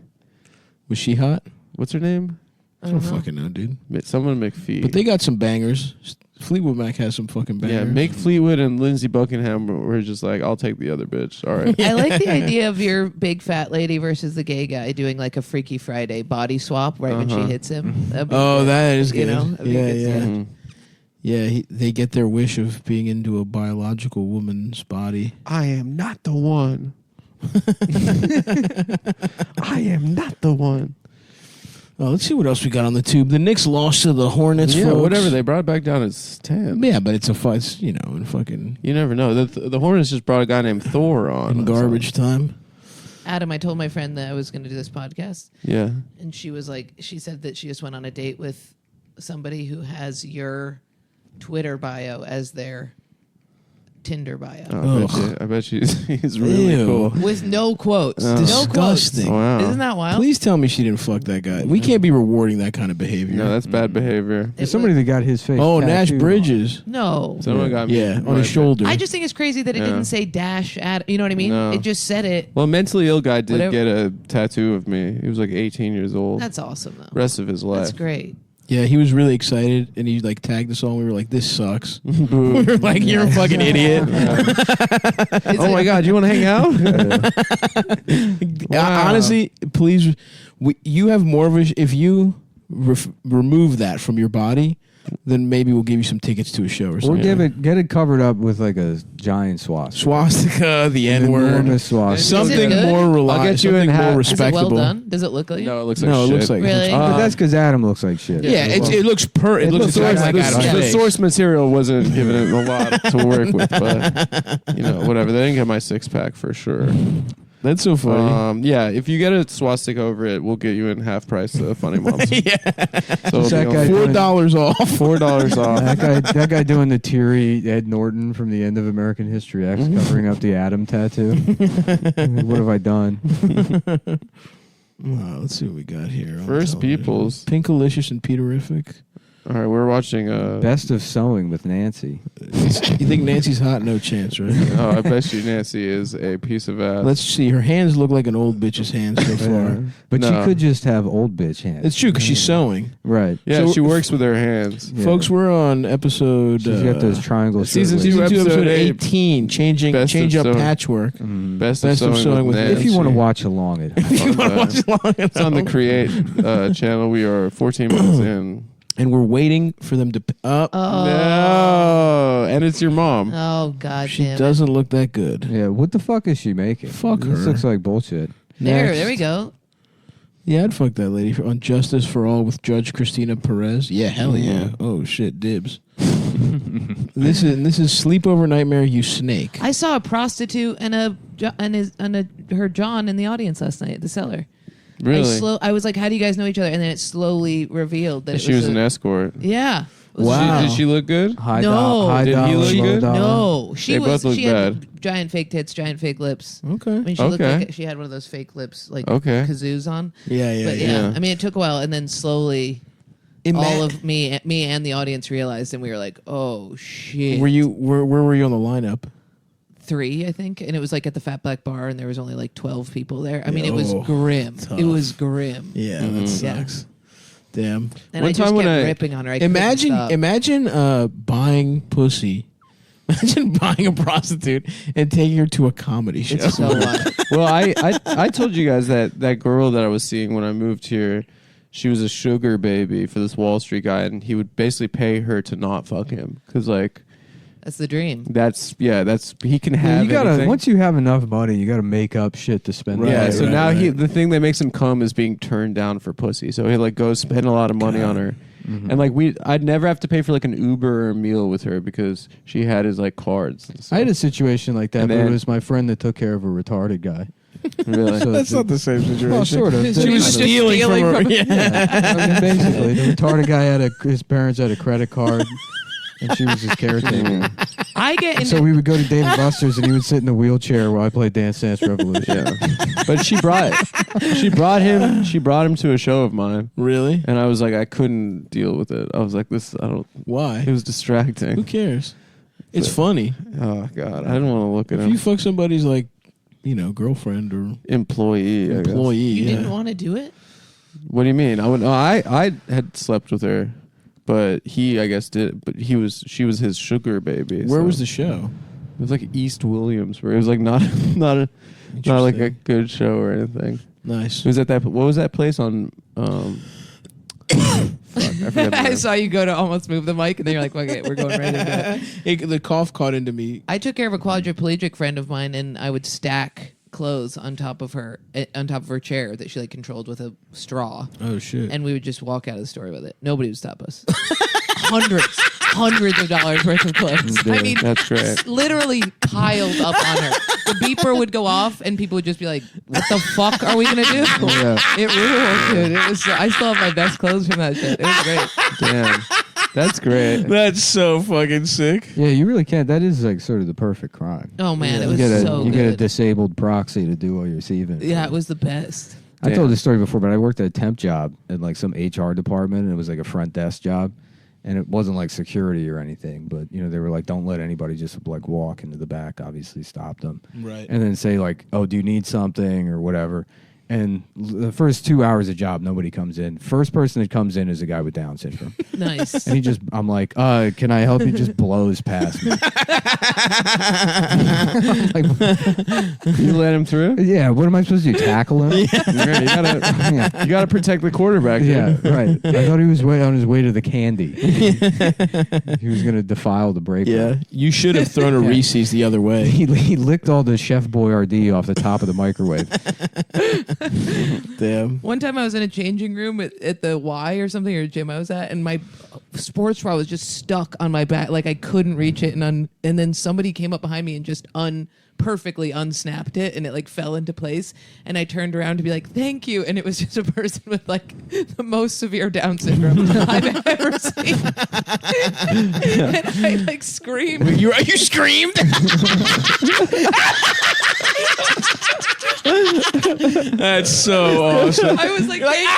Was she hot? What's her name? I don't fucking know, dude. Someone McPhee. But they got some bangers. Fleetwood Mac has some fucking bangers. yeah, Mick Fleetwood and Lindsey Buckingham were just like, I'll take the other bitch. All right. I like the idea of your big fat lady versus the gay guy doing like a Freaky Friday body swap right when she hits him. That'd be Oh, good. that is good. You know, that'd be yeah, good yeah. stuff. Mhm. Yeah, they get their wish of being into a biological woman's body. I am not the one. I am not the one. Oh, let's see what else we got on the tube. The Knicks lost to the Hornets. Yeah, folks. whatever. They brought it back down as 10. Yeah, but it's a fight. It's, you know, in fucking You never know. The Hornets just brought a guy named Thor on. in garbage time. Adam, I told my friend that I was going to do this podcast, Yeah. and she was like, she said that she just went on a date with somebody who has your Twitter bio as their Tinder bio I bet you he's really Ew. cool. with no quotes. No quotes. Disgusting. Wow. Isn't that wild? Please tell me she didn't fuck that guy. We can't be rewarding that kind of behavior. No, that's bad behavior. It There's somebody was- that got his face. Oh, Nash tattooed Bridges. No. Someone got me. Yeah, on right his shoulder. I just think it's crazy that it Yeah. didn't say dash at. You know what I mean? No. It just said it. Well, a mentally ill guy did Whatever. get a tattoo of me. He was like 18 years old. That's awesome though. Rest of his life. That's great. Yeah, he was really excited, and he like tagged us all. And we were like, "This sucks." Boo. We were like, "You're a fucking idiot." Oh my God, you want to hang out? Wow. Honestly, please, you have more of a. If you remove that from your body, then maybe we'll give you some tickets to a show or Or something. get it covered up with like a giant swastika. Swastika, the An N word, enormous swastika. something good? more I'll reliable, get you something in more half. Is it respectable. well done? Does it look like? No, it looks like No, it shit. looks like Really? But that's because Adam looks like shit. yeah. It looks it looks looks exactly like like Adam's Adam's the face. source material wasn't giving it a lot to work with, but you know, whatever. They didn't get my 6-pack for sure. That's so funny. Yeah, if you get a swastika over it, we'll get you in half price to Funny Moms. yeah, So it'll that be guy on $4 off. $4 off. that guy doing the teary Ed Norton from the end of American History X covering up the Adam tattoo. What have I done? Wow, let's see what we got here. on First television. Peoples. Pinkalicious and Peterific. All right, we're watching. Best of Sewing with Nancy. You think Nancy's hot? No chance, right? Oh, I bet you Nancy is a piece of ass. Let's see. Her hands look like an old bitch's hands so far. But No. she could just have old bitch hands. It's true because she's sewing. Right. Yeah, So- she works with her hands. Yeah. Folks, we're on episode. She's got those triangles. season season 2, episode episode 8. 18. Changing, Best change of up sewing. patchwork. Best Best of Sewing with Nancy. Nancy. If you want to watch along it. You want to watch along? It's on the Create channel. We are 14 minutes in. And we're waiting for them to. Oh. No, and it's your mom. Oh God She damn. it. doesn't look that good. Yeah, what the fuck is she making? Fuck This her. looks like bullshit. There Next. we go. Yeah, I'd fuck that lady on Justice for All with Judge Christina Perez. Yeah, hell yeah. Oh shit, dibs. This is Sleepover Nightmare, you snake. I saw a prostitute and her John in the audience last night at the cellar. Really? I was like, how do you guys know each other? And then it slowly revealed that She was an escort. Yeah. It was- Wow. Did she look good? High No. dollar, high Did he dollar, look low good? dollar. No, she They was. both look She bad. had giant fake tits, giant fake lips. Okay. I mean, she looked Okay. like she had one of those fake lips, like Okay. kazoos on. Yeah, yeah, But yeah. yeah, Yeah. I mean, it took a while, and then slowly, all of me and the audience realized, and we were like, "Oh shit!" Were you where were you on the lineup? 3, I think, and it was like at the Fat Black Bar, and there was only like 12 people there. I mean, it was Oh, grim. tough. It was grim. Yeah, Mhm. that Yeah. sucks. Damn. And One I just time when kept I- ripping on her. I couldn't Imagine stop. buying pussy. Imagine buying a prostitute and taking her to a comedy show. It's so wild. Well, I told you guys that girl that I was seeing when I moved here, she was a sugar baby for this Wall Street guy, and he would basically pay her to not fuck him because like That's the dream. that's he can Yeah, have you gotta anything. once you have enough money, you gotta make up shit to spend. Right, Yeah, on. so right, now right. the thing that makes him come is being turned down for pussy. So he like goes spend a lot of money on her. And like I'd never have to pay for like an Uber or a meal with her because she had his like cards. And I had a stuff. situation like that, And but it then- was my friend that took care of a retarded guy. Really? So That's not the same situation. Well, sort of. She She was just stealing from her. stealing from- Yeah. I mean, basically, the retarded guy his parents had a credit card, and she was his caretaker. I get into So we would go to Dave and Buster's, and he would sit in a wheelchair while I played Dance Dance Revolution. Yeah. But she brought him to a show of mine, Really? and I was like, I couldn't deal with it. I was like, this, I don't. Why? It was Who distracting. cares? It's funny. Oh God, I didn't want to look at If him. you fuck somebody's like, girlfriend or Employee. I guess. employee, you yeah. didn't want to do it. What do you mean? I had slept with her, but he, I guess, did. But she was his sugar baby. Where so- was the show? It was like East Williamsburg. It was like not like a Interesting. good show or anything. Nice. It was at that. What was that place on? Fuck, I forgot. The I name. saw you go to almost move the mic, and then you're like, "Okay, we're going right into it." The cough caught into me. I took care of a quadriplegic friend of mine, and I would stack clothes on top of her chair that she like controlled with a straw, Oh shit. and we would just walk out of the store with it. Nobody would stop us. hundreds of dollars worth of clothes. I mean, That's great. literally piled up on her. The beeper would go off, and people would just be like, "What the fuck are we gonna do?" Yeah. It ruled, dude. It was. I still have my best clothes from that shit. It was great. Damn, that's great. That's so fucking sick. Yeah, you really can't. That is like sort of the perfect crime. Oh man, it You was get a so you good. get a disabled proxy to do all your thieving. Yeah, it was the best. I Damn. told this story before, but I worked at a temp job at like some HR department, and it was like a front desk job, and it wasn't like security or anything, but they were like, don't let anybody just like walk into the back. Obviously, stop them, Right. and then say like, oh, do you need something or whatever. And the first 2 hours of job, nobody comes in. First person that comes in is a guy with Down syndrome. Nice. And I'm like, can I help you? Just blows past me. Like, You let him through. yeah, what am I supposed to do? Tackle him? Yeah, Yeah. you gotta protect the quarterback. Yeah, dude. right. I thought he was on his way to the candy. He was going to defile the break Yeah. room. You should have thrown a Yeah. Reese's the other way. He licked all the Chef Boyardee off the top of the microwave. Damn. One time I was in a changing room at the Y or something, or gym I was at, and my sports bra was just stuck on my back. Like I couldn't reach it. And then somebody came up behind me and just perfectly unsnapped it, and it like fell into place. And I turned around to be like, thank you. And it was just a person with like the most severe Down syndrome I've ever seen. And I like screamed. You screamed? That's so awesome. I was like, thank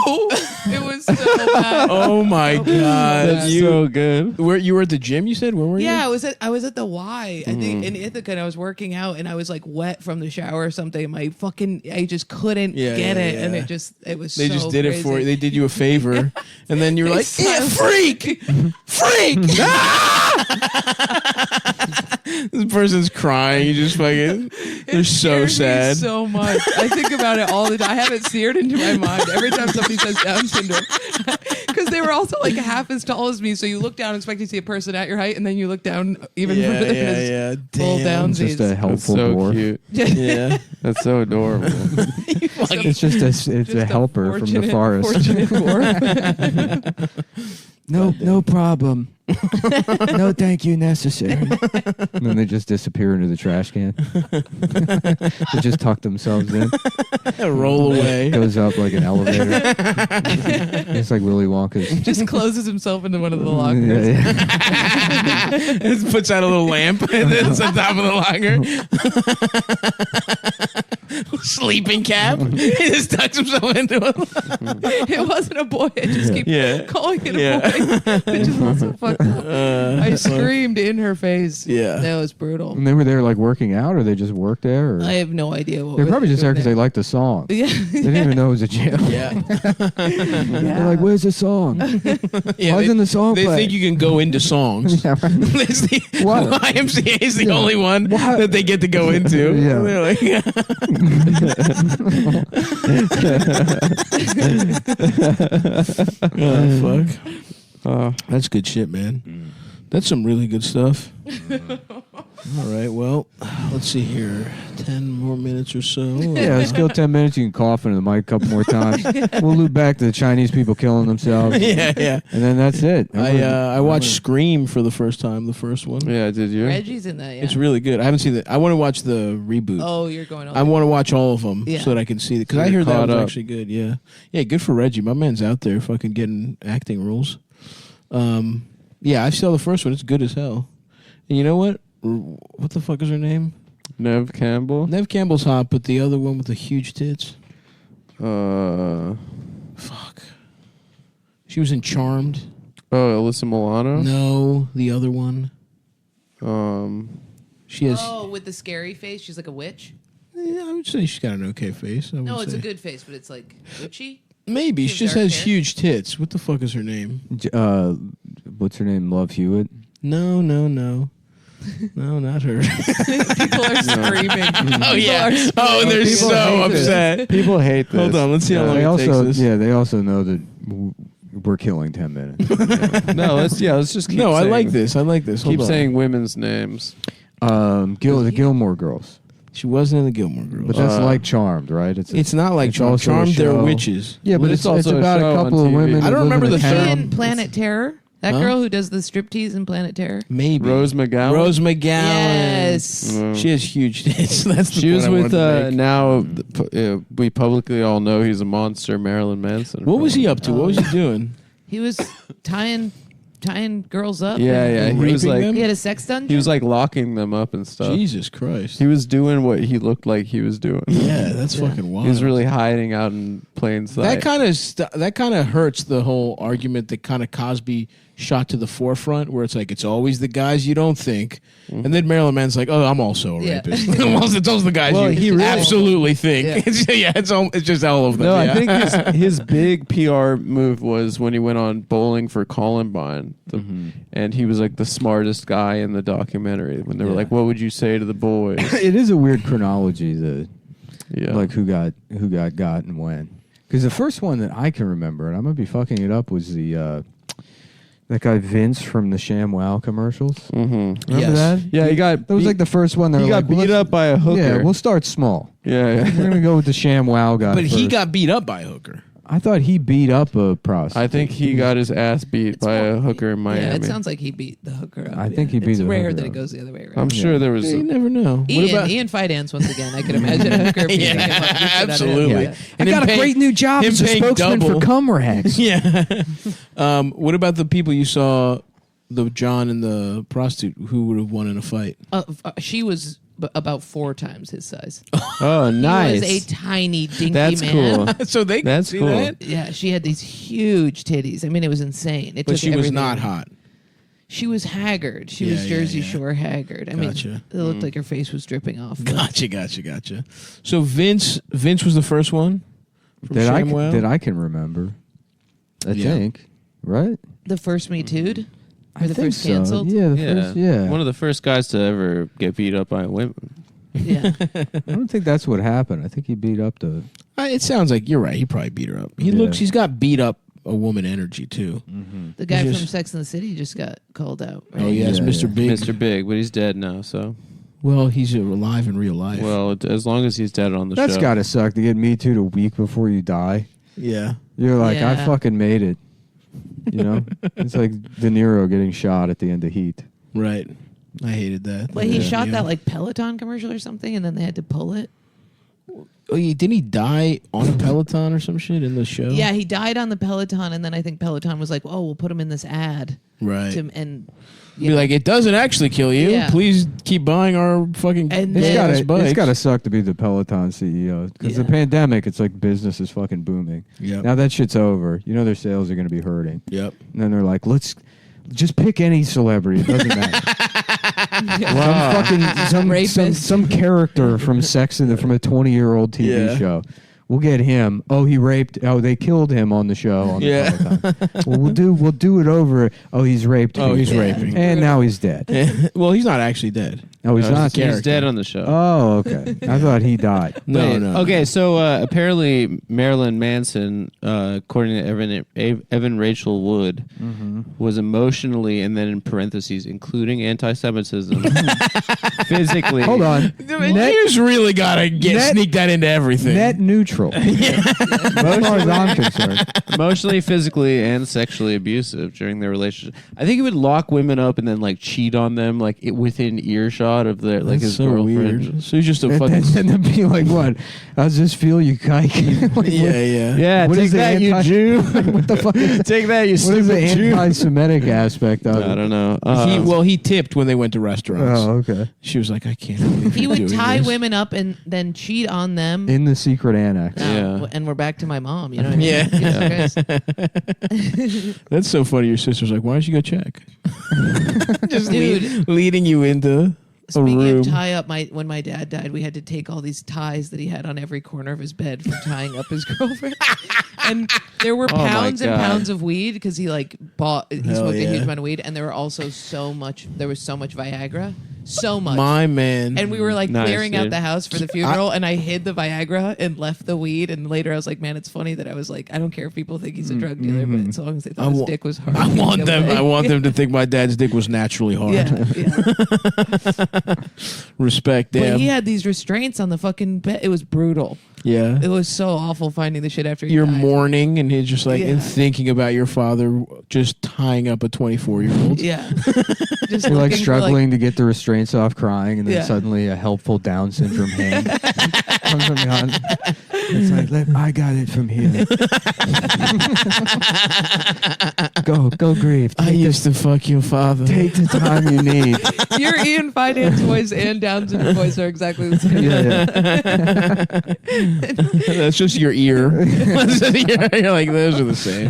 you. It was so bad. Oh my god. That's so good. Where you were at the gym? You said where were you? Yeah, I was at the Y, I think, in Ithaca, and I was working out, and I was like wet from the shower or something. I just couldn't Yeah, get yeah, it, and yeah. it was. They so just did it for crazy. you. They did you a favor, and then you were like, "Yeah, freak, freak!" This person's crying. You just fucking. They're so Scared me sad. so much. I think about it all the time. I have it seared into my mind every time somebody says Down syndrome, because they were also like half as tall as me. So you look down, expect to see a person at your height, and then you look down even Yeah, further. yeah, and yeah. it's full Damn. It's just a That's helpful so dwarf. cute. Yeah. That's so adorable. It's just a helper from the forest. Fortunate dwarf. No problem. No, thank you, necessary. And then they just disappear into the trash can. They just tuck themselves in. Roll away. Goes up like an elevator. It's like Willy Wonka's. Just closes himself into one of the lockers. Yeah, yeah. It puts out a little lamp and it's on top of the locker. Sleeping cap. He just tucks himself into it. It wasn't a boy. I just keep Yeah. calling it a Yeah. boy. It just wasn't fucked up. I screamed in her face. Yeah. That was brutal. And they were there like working out, or they just worked there. Or I have no idea what they're was probably just there because they doing liked the song. there. They Yeah. didn't even know it was a gym. Yeah. They're like, "Where's the song? Yeah, Why isn't the song They playing?" think you can go into songs. Yeah, right. It's the, What? YMCA is the Yeah. only one What? that they get to go into. Yeah. They're like, oh, fuck. That's good shit, man. That's some really good stuff. All right, well, let's see here. 10 more minutes or so. Yeah, let's go 10 minutes. You can cough into the mic a couple more times. We'll loop back to the Chinese people killing themselves. yeah. And then that's it. I watched Scream for the first time, the first one. Yeah, did you? Reggie's in that. Yeah. It's really good. I haven't seen it. I want to watch the reboot. Oh, you're going. I want to watch all of them Yeah. so that I can see it. Because So I you're heard that caught was up. actually good. Yeah. Yeah, good for Reggie. My man's out there fucking getting acting roles. Yeah, I saw the first one. It's good as hell. And you know what? What the fuck is her name? Nev Campbell. Nev Campbell's hot, but the other one with the huge tits. Oh, Fuck. She was in Charmed. Alyssa Milano. No, the other one. She has. Oh, with the scary face, she's like a witch. Yeah, I would say she's got an okay face. I would No, it's say. a good face, but it's like witchy. Maybe She she has just dark has hair? huge tits. What the fuck is her name? What's her name? Love Hewitt? No, not her. People are screaming. Oh yeah. People are Oh, they're People so hate this. upset. People hate this. Hold on, let's see how long They it also, takes this. yeah, they also know that we're killing 10 minutes. No, let's just keep No, I saying, like this. I like this. Keep Hold on. saying women's names. The Gilmore Girls. She wasn't in the Gilmore Girls. But that's like Charmed, right? It's not like it's Charmed. also a Charmed, they're show. witches. Yeah, but Well, it's it's also a about a show on couple of TV. women. I don't that live remember in a the She third- town. in Planet Terror. That Huh? girl who does the striptease in Planet Terror. Maybe Rose McGowan. Rose McGowan. Yes. She has huge tits. That's the She was point I with wanted to make. now. We publicly all know he's a monster, Marilyn Manson. What was he up to? What was he doing? He was tying girls up. Yeah, and- yeah. and He was raping like them? He had a sex dungeon. he was like locking them up and stuff. Jesus Christ. He was doing what he looked like he was doing. Yeah, that's Yeah. fucking wild. He was really hiding out in plain sight. that kind of hurts the whole argument that kind of Cosby shot to the forefront, where it's like it's always the guys you don't think, and then Marilyn Manson's like, oh, I'm also a Yeah. rapist. it's always the guys Well, you he really- absolutely think. Yeah. It's just all of them. No, yeah. I think his big PR move was when he went on Bowling for Columbine, and he was like the smartest guy in the documentary. When they were Yeah. like, "What would you say to the boys?" It is a weird chronology, Yeah, like who got and when. Because the first one that I can remember, and I might be fucking it up, was the that guy Vince from the ShamWow commercials. Remember Yes. that? Yeah, he got That was like the first one. They he were got like, well, beat let's- up by a hooker. Yeah, we'll start small. yeah. We're gonna go with the ShamWow guy. But he first. got beat up by a hooker. I thought he beat up a prostitute. I think he got his ass beat It's by a more- hooker in Miami. Yeah, it sounds like he beat the hooker up. I think he beat it's the rare hooker that it up. goes the other way around. I'm sure there was. You never know. Ian Fidance once again. I could imagine a hooker beating him up. Beat the shit out of him. Absolutely. Yeah. I And got him a paying- great new job him as a paying spokesman double. for cum rags. Yeah. What about the people you saw, the John and the prostitute, who would have won in a fight? She was about 4 times his size. Oh, nice. He was a tiny, dinky That's man. cool. So they That's see cool. that? Yeah, she had these huge titties. I mean, it was insane. It But took she was everything. not hot. She was haggard. She Yeah, was yeah, Jersey yeah. Shore haggard. I Gotcha. mean, it looked like her face was dripping off. Gotcha. So Vince was the first one from ShamWow? that I can remember. I Yeah. think, right? The first Me Too'd? Or I the think first so. canceled? Yeah, the Yeah. first. Yeah, One of the first guys to ever get beat up by a woman. Yeah. I don't think that's what happened. I think he beat up the. It sounds like you're right. He probably beat her up. Yeah. He's got beat up a woman energy too. The guy Just- from Sex and the City just got called out. Right? Oh yes, Yeah, Mr. yeah. Big. Mr. Big, but he's dead now. So, Well, he's alive in real life. well, as long as he's dead on the That's show. gotta suck to get Me Too a week before you die. yeah. You're like, I Yeah. fucking made it. You know, it's like De Niro getting shot at the end of Heat. Right. I hated that. But he Yeah. shot that like Peloton commercial or something, and then they had to pull it. Oh, didn't he die on a Peloton or some shit in the show? Yeah, he died on the Peloton, and then I think Peloton was like, "Oh, we'll put him in this ad." Right. And Be like, it doesn't actually kill you. Yeah. Please keep buying our fucking And It's then- gotta, bikes. it's gotta suck to be the Peloton CEO because the Yeah. pandemic, it's like business is fucking booming. Yep. Now that shit's over, you know their sales are gonna be hurting, Yep. and then they're like, let's just pick any celebrity. It doesn't matter. Some fucking Rapist. some character from from a 20-year-old TV Yeah. show. We'll get him. Oh, he raped. Oh, they killed him on the show. On the Yeah. Peloton. Well, we'll do it over. Oh, he's raped. Oh, he's Yeah. raping. And now he's dead. Well, he's not actually dead. Oh, he's not. He's dead on the show. Oh, okay. I thought he died. No, Wait, no. Okay, so apparently Marilyn Manson, according to Evan Rachel Wood, was emotionally, and then in parentheses, including anti-Semitism, physically. Hold on. You just really gotta sneak that into everything. Net neutral. As far as I'm concerned. Emotionally, physically, and sexually abusive during their relationship. I think he would lock women up and then like cheat on them, like within earshot of their like That's his so girlfriend. weird. So he's just a And fucking. then be like, what? How's this feel, you kike? Like, Yeah. Yeah, What take is the that, you anti- Jew. What the fuck? Take that, you What is the stupid Jew. anti-Semitic aspect of I it? don't know. He tipped when they went to restaurants. Oh, okay. She was like, I can't believe He you're would doing tie this. women up and then cheat on them. In the secret annex. Yeah. And we're back to my mom. You know what I mean? Yeah. Jesus Christ. That's so funny. Your sister's like, why don't you go check? Just Dude. leading you into a Speaking room. of tie up, when my dad died, we had to take all these ties that he had on every corner of his bed for tying up his girlfriend. And there were Oh my pounds and God. pounds of weed because he smoked Hell a yeah. huge amount of weed, and there were also so much Viagra, so much. My man. And we were like Nice, clearing out dude. the house for the funeral, and I hid the Viagra and left the weed. And later I was like, man, it's funny that I was like, I don't care if people think he's a drug dealer, but as long as they thought his dick was hard. I want get them. away. I want them to think my dad's dick was naturally hard. Yeah. Respect them. But he had these restraints on the fucking bed. It was brutal. Yeah. It was so awful finding the shit after he You're died. mourning, and he's just like and Yeah. thinking about your father just tying up a 24-year-old. Yeah. Just You're like looking for, struggling to get the restraints off crying, and then Yeah. suddenly a helpful Down syndrome hand comes behind. It's like, I got it from here. Go grieve. I used to fuck your father. Take the time you need. Your Ian Finance voice and Down syndrome voice are exactly the same. Yeah. That's just your ear. You're like, those are the same.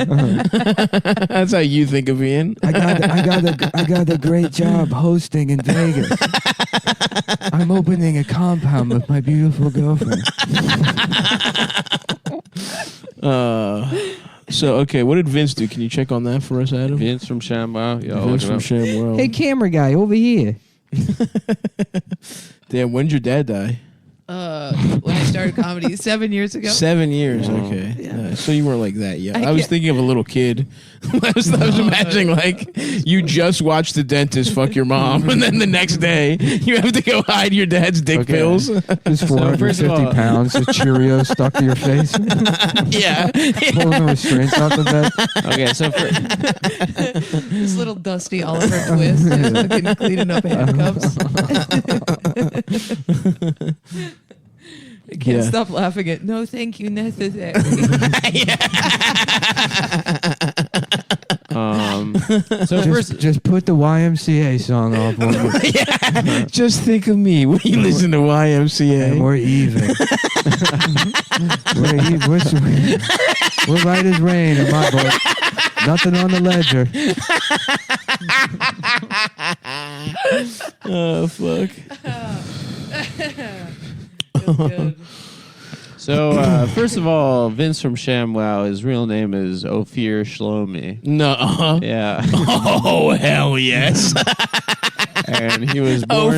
That's how you think of Ian. I got a great job hosting in Vegas. I'm opening a compound with my beautiful girlfriend. So okay, what did Vince do? Can you check on that for us, Adam? Vince from ShamWow. Yo, Vince look from it up. ShamWow. Hey, camera guy, over here. Damn, when did your dad die? When I started comedy 7 years ago. 7 years. Wow. Okay. Yeah. Nice. So you weren't like that yet. I I was can't- thinking of a little kid. I was imagining like you just watched the dentist fuck your mom, and then the next day you have to go hide your dad's dick Okay. pills. Just first of 450 all- pounds of Cheerios stuck to your face. Yeah. Pulling the restraints off the bed. Okay, so for, This little dusty Oliver Twist is fucking cleaning up handcuffs. I can't Yeah. stop laughing at no thank you necessary. so first, Just put the YMCA song off one more. Just think of me when you listen to And YMCA. we're even. We're right as rain in my book. Nothing on the ledger. Oh fuck. so first of all, Vince from ShamWow. His real name is Ophir Shlomi. No. Yeah, Oh hell yes. and he was born.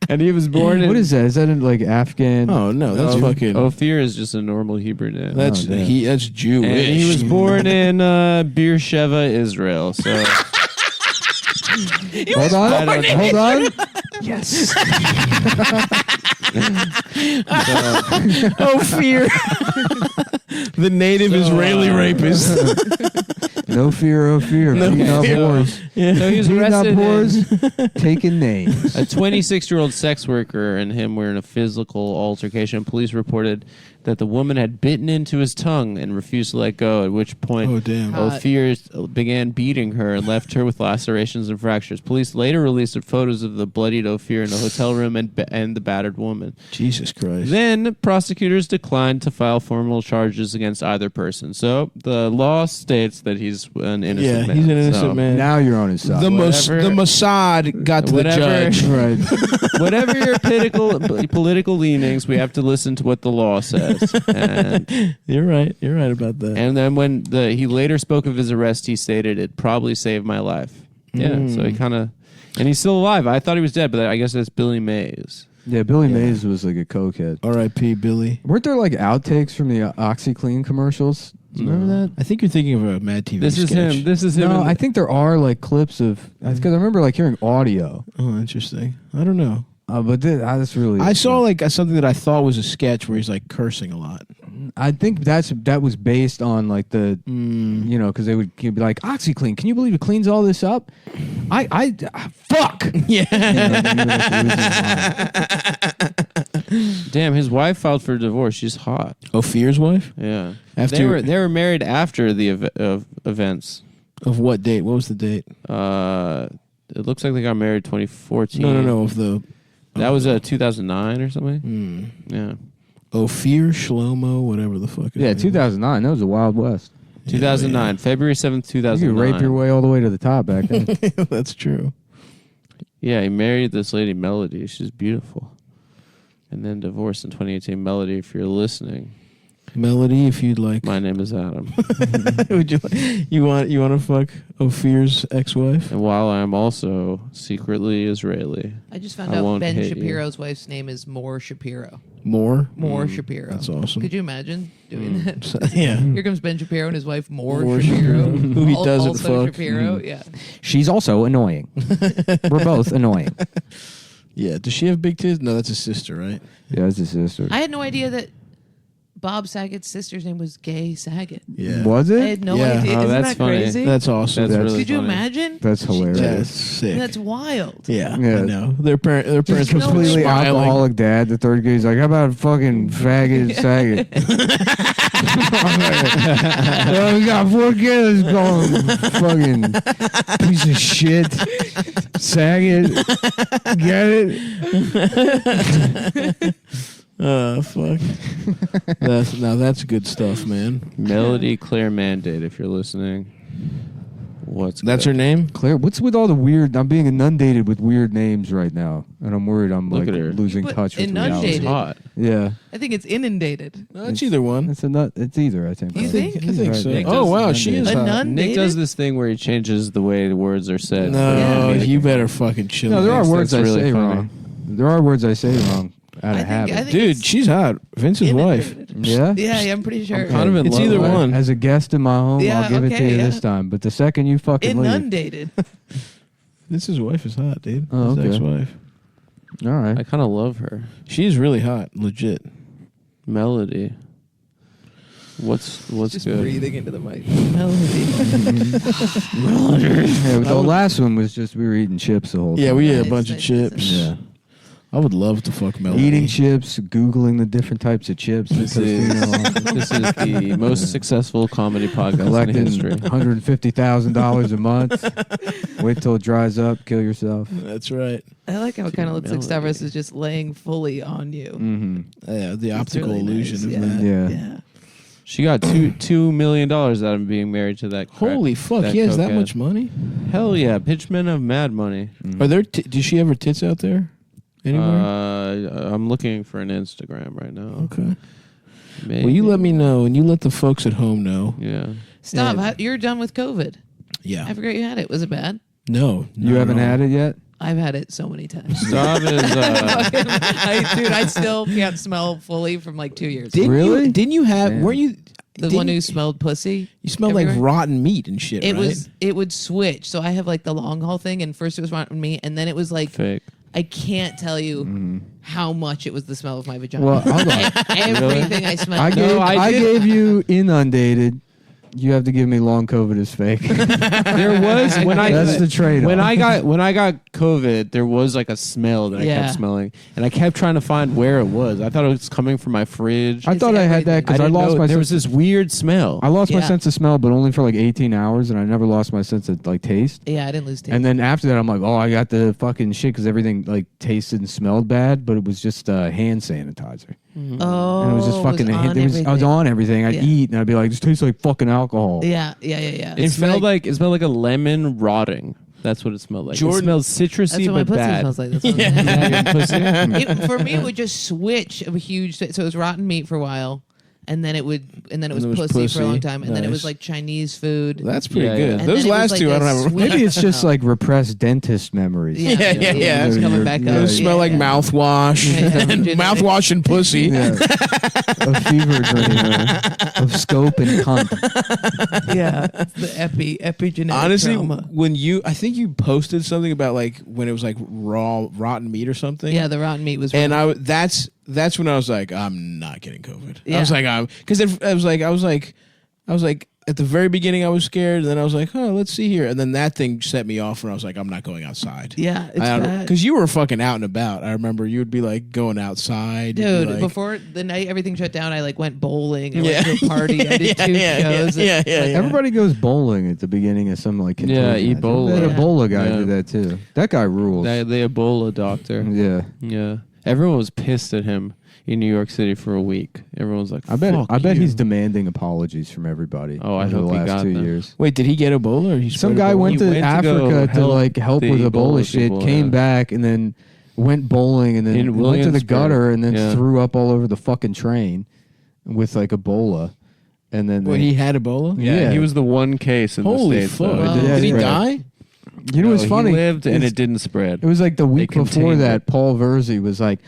And he was born in. What is that? Is that in like Afghan? Oh no, that's fucking. Ophir is just a normal Hebrew name. That's Oh, damn. that's Jewish. And he was born in Beersheba, Israel. So Hold on. I don't know. Hold on. Yes. Oh, fear. The native Israeli rapist. No fear, oh fear. No Beating up fear. whores. So he was Beating up arrested. in- whores. Taking names. A 26-year-old sex worker and him were in a physical altercation. Police reported that the woman had bitten into his tongue and refused to let go, at which point Oh damn. Ophir began beating her and left her with lacerations and fractures. Police later released photos of the bloodied Ophir in a hotel room and the battered woman. Jesus Christ. Then prosecutors declined to file formal charges against either person. So the law states that he's an innocent man. he's an innocent So man. Now you're on his side. the whatever- Mossad got to whatever- the judge. Right. Whatever your political leanings, we have to listen to what the law says. And, You're right. You're right about that. and then when he later spoke of his arrest, he stated, "It probably saved my life." Yeah, so he kind of And he's still alive. I thought he was dead, but I guess that's Billy Mays. Yeah, Billy Mays was like a cokehead. R.I.P. Billy. Weren't there like outtakes from the OxyClean commercials? Do you remember that? I think you're thinking of a Mad TV This is sketch. him. This is him. No, I think there are like clips of because I remember like hearing audio. Oh, interesting. I don't know. But that's really. I saw like something that I thought was a sketch where he's like cursing a lot. I think that was based on like the you know because they would be like OxyClean. Can you believe it cleans all this up? I fuck. Yeah. Damn, his wife filed for divorce. She's hot. Ophir's wife? Yeah. After They were married after the events. of what date? What was the date? It looks like they got married 2014. No. Of the That was 2009 or something. Yeah. Ophir Shlomo, whatever the fuck. Yeah, 2009. That was the Wild West. 2009, February 7th, You 2009. could rape your way all the way to the top back then. That's true. Yeah, he married this lady, Melody. She's beautiful. And then divorced in 2018. Melody, if you're listening, Melody, if you'd like. my name is Adam. Would you want to fuck Ophir's ex-wife? And while I'm also secretly Israeli, I just found I out won't Ben hate you. Shapiro's wife's name is Moore Shapiro. More? Moore Shapiro. That's awesome. Could you imagine doing that? So, yeah. Here comes Ben Shapiro and his wife Moore Moore Shapiro. Shapiro. Who he doesn't also fuck. Shapiro, yeah. She's also annoying. We're both annoying. Yeah. Does she have big tits? No, that's his sister, right? Yeah, that's his sister. I had no idea that Bob Saget's sister's name was Gay Saget. Yeah. Was I it? had no Yeah. idea. Oh, Isn't that's that funny. crazy? That's awesome. That's really Could you funny. imagine? That's hilarious. Yeah, it's sick. That's wild. yeah, Yeah. I know. Their parents were Completely smiling. alcoholic dad. The third guy's like, how about a fucking faggot Saget? Well, we got 4 kids going fucking piece of shit. Saget. Get it? Fuck. That's good stuff, man. Melody Claire Mandate, if you're listening. That's her name? Claire, what's with all the weird? I'm being inundated with weird names right now, and I'm worried I'm Look like at her. losing But touch with inundated. reality. hot. Yeah, I think it's inundated. No, it's either one. it's a nut. It's either I think. You think? I think so. Nick Oh does wow, she is inundated. hot. Inundated? Nick does this thing where he changes the way the words are said. No, Yeah. you better fucking chill. No, there are That's words I really say funny. wrong. There are words I say wrong out of habit. I think Dude, it's she's hot. Vince's wife. inundated. Yeah. Yeah, I'm pretty sure. kind of in It's love either with it. one. As a guest in my home, Yeah, I'll give it to okay, you yeah. this time. But the second you fucking leave, Inundated. Vince's wife is hot, dude. Oh, His okay. ex-wife. all right. I kind of love her. She's really hot, legit. Melody. What's Just good? breathing into the mic. Melody. Yeah, but the last one was just we were eating chips the whole time. Yeah, we ate a Nice, bunch of nice, chips. nice. Yeah. I would love to fuck Melody. Eating chips, Googling the different types of chips. This because, is you know, this is the most successful comedy podcast in collecting history. $150,000 a month. Wait till it dries up, kill yourself. That's right. I like how it kind of looks like Melody. Stavros is just laying fully on you. Mm-hmm. Yeah, the It's optical really illusion nice, of that. Yeah. Yeah. She got $2 million out of being married to that. Holy fuck, he has that cokehead. much money? Hell yeah, pitchmen of mad money. Are there? Does she have her tits out there anywhere? I'm looking for an Instagram right now. Okay. Maybe. Well, you let me know, and you let the folks at home know. Yeah. Stop. Yeah. You're done with COVID. Yeah. I forgot you had it. Was it bad? No, You haven't had it yet? I've had it so many times. Stav is. Dude, I still can't smell fully from like 2 years. Didn't Really? Didn't you have? Damn. Weren't you? The didn't- one who smelled pussy. You smelled like everywhere? rotten meat and shit. It right? it would switch. So I have like the long haul thing, and first it was rotten meat, and then it was like Fake. I can't tell you how much it was the smell of my vagina. Well, hold on. Everything I smelled. I gave, I I did- gave you inundated. You have to give me long COVID is fake. There was when I That's the trade-off. when I got COVID, there was like a smell that I Yeah. kept smelling, and I kept trying to find where it was. I thought it was coming from my fridge. I thought I had that because I, didn't lost know my there was sense. this weird smell. I lost my Yeah. sense of smell, but only for like 18 hours, and I never lost my sense of like taste. Yeah, I didn't lose taste. And then after that, I'm like, oh, I got the fucking shit because everything like tasted and smelled bad, but it was just hand sanitizer. oh, And it was just fucking. on I was everything. on everything. I'd Yeah. eat, and I'd be like, this tastes like fucking alcohol. Yeah. It smelled like a lemon rotting. That's what it smelled like. Jordan- It smelled citrusy That's what my but pussy bad. smells like. That's what Yeah. I'm saying. Pussy? For me, it would just switch a huge. So it was rotten meat for a while, and then it was And it was pussy for a long pussy. time, and then it was Nice. like Chinese food. That's pretty Yeah, good. yeah. And Those then it was last like two, I a don't have. sweet- Maybe it's just No. like repressed dentist memories. Yeah. Yeah. It's coming back up. Those smell like Yeah. mouthwash, Yeah. and mouthwash and pussy. Yeah. A fever dream of scope and cunt. Yeah, it's the epigenetic Honestly, trauma. when I think you posted something about like when it was like raw rotten meat or something. Yeah, the rotten meat was. And rough. that's when I was like, I'm not getting COVID. I Yeah. was like, because I was like at the very beginning I was scared, and then I was like, oh, let's see here, and then that thing set me off, and I was like, I'm not going outside. Yeah, it's bad. Because you were fucking out and about. I remember you would be like going outside, you'd be Dude, like- before the night everything shut down, I like went bowling. I Yeah. went to a party. I did two shows. Yeah. Everybody goes bowling at the beginning of some like Yeah, contagion. Ebola. That Yeah. Ebola guy Yeah. did that too. That guy rules. The Ebola doctor. Yeah. Yeah. Everyone was pissed at him in New York City for a week. Everyone was like, I bet "Fuck you." he's demanding apologies from everybody. Oh, I over hope the he last got 2 them. years. Wait, did he get Ebola? Or he Some spread guy Ebola? went to He went to go Africa to help like help the with Ebola Ebola shit, people, came yeah. back and then went bowling and then In went to the Williamsburg. gutter and then Yeah. threw up all over the fucking train with like Ebola. And then Wait, he had Ebola? Yeah, Yeah. he was the one case in Holy the States. fuck. though. Wow. Did he Yeah. die? you know what's No, funny? He lived and It's- it didn't spread. It was like the week before contained that, it. Paul Verzi was like,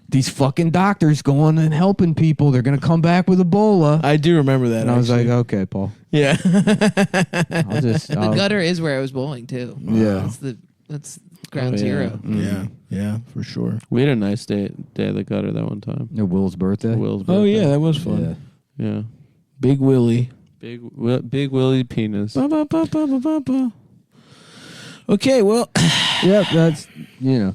these fucking doctors going and helping people. They're going to come back with Ebola. I do remember that. And I was like, actually. okay, Paul. yeah. I'll just. The gutter is where I was bowling too. Yeah. That's ground Oh, yeah. zero. Yeah, for sure. We had a nice day at the gutter that one time. Will's birthday. Will's Oh birthday. yeah, that was fun. Yeah. Yeah. Big Willie. Big Willie penis. Ba, ba, ba, ba, ba, ba, ba. Okay, well. Yep, that's, you know.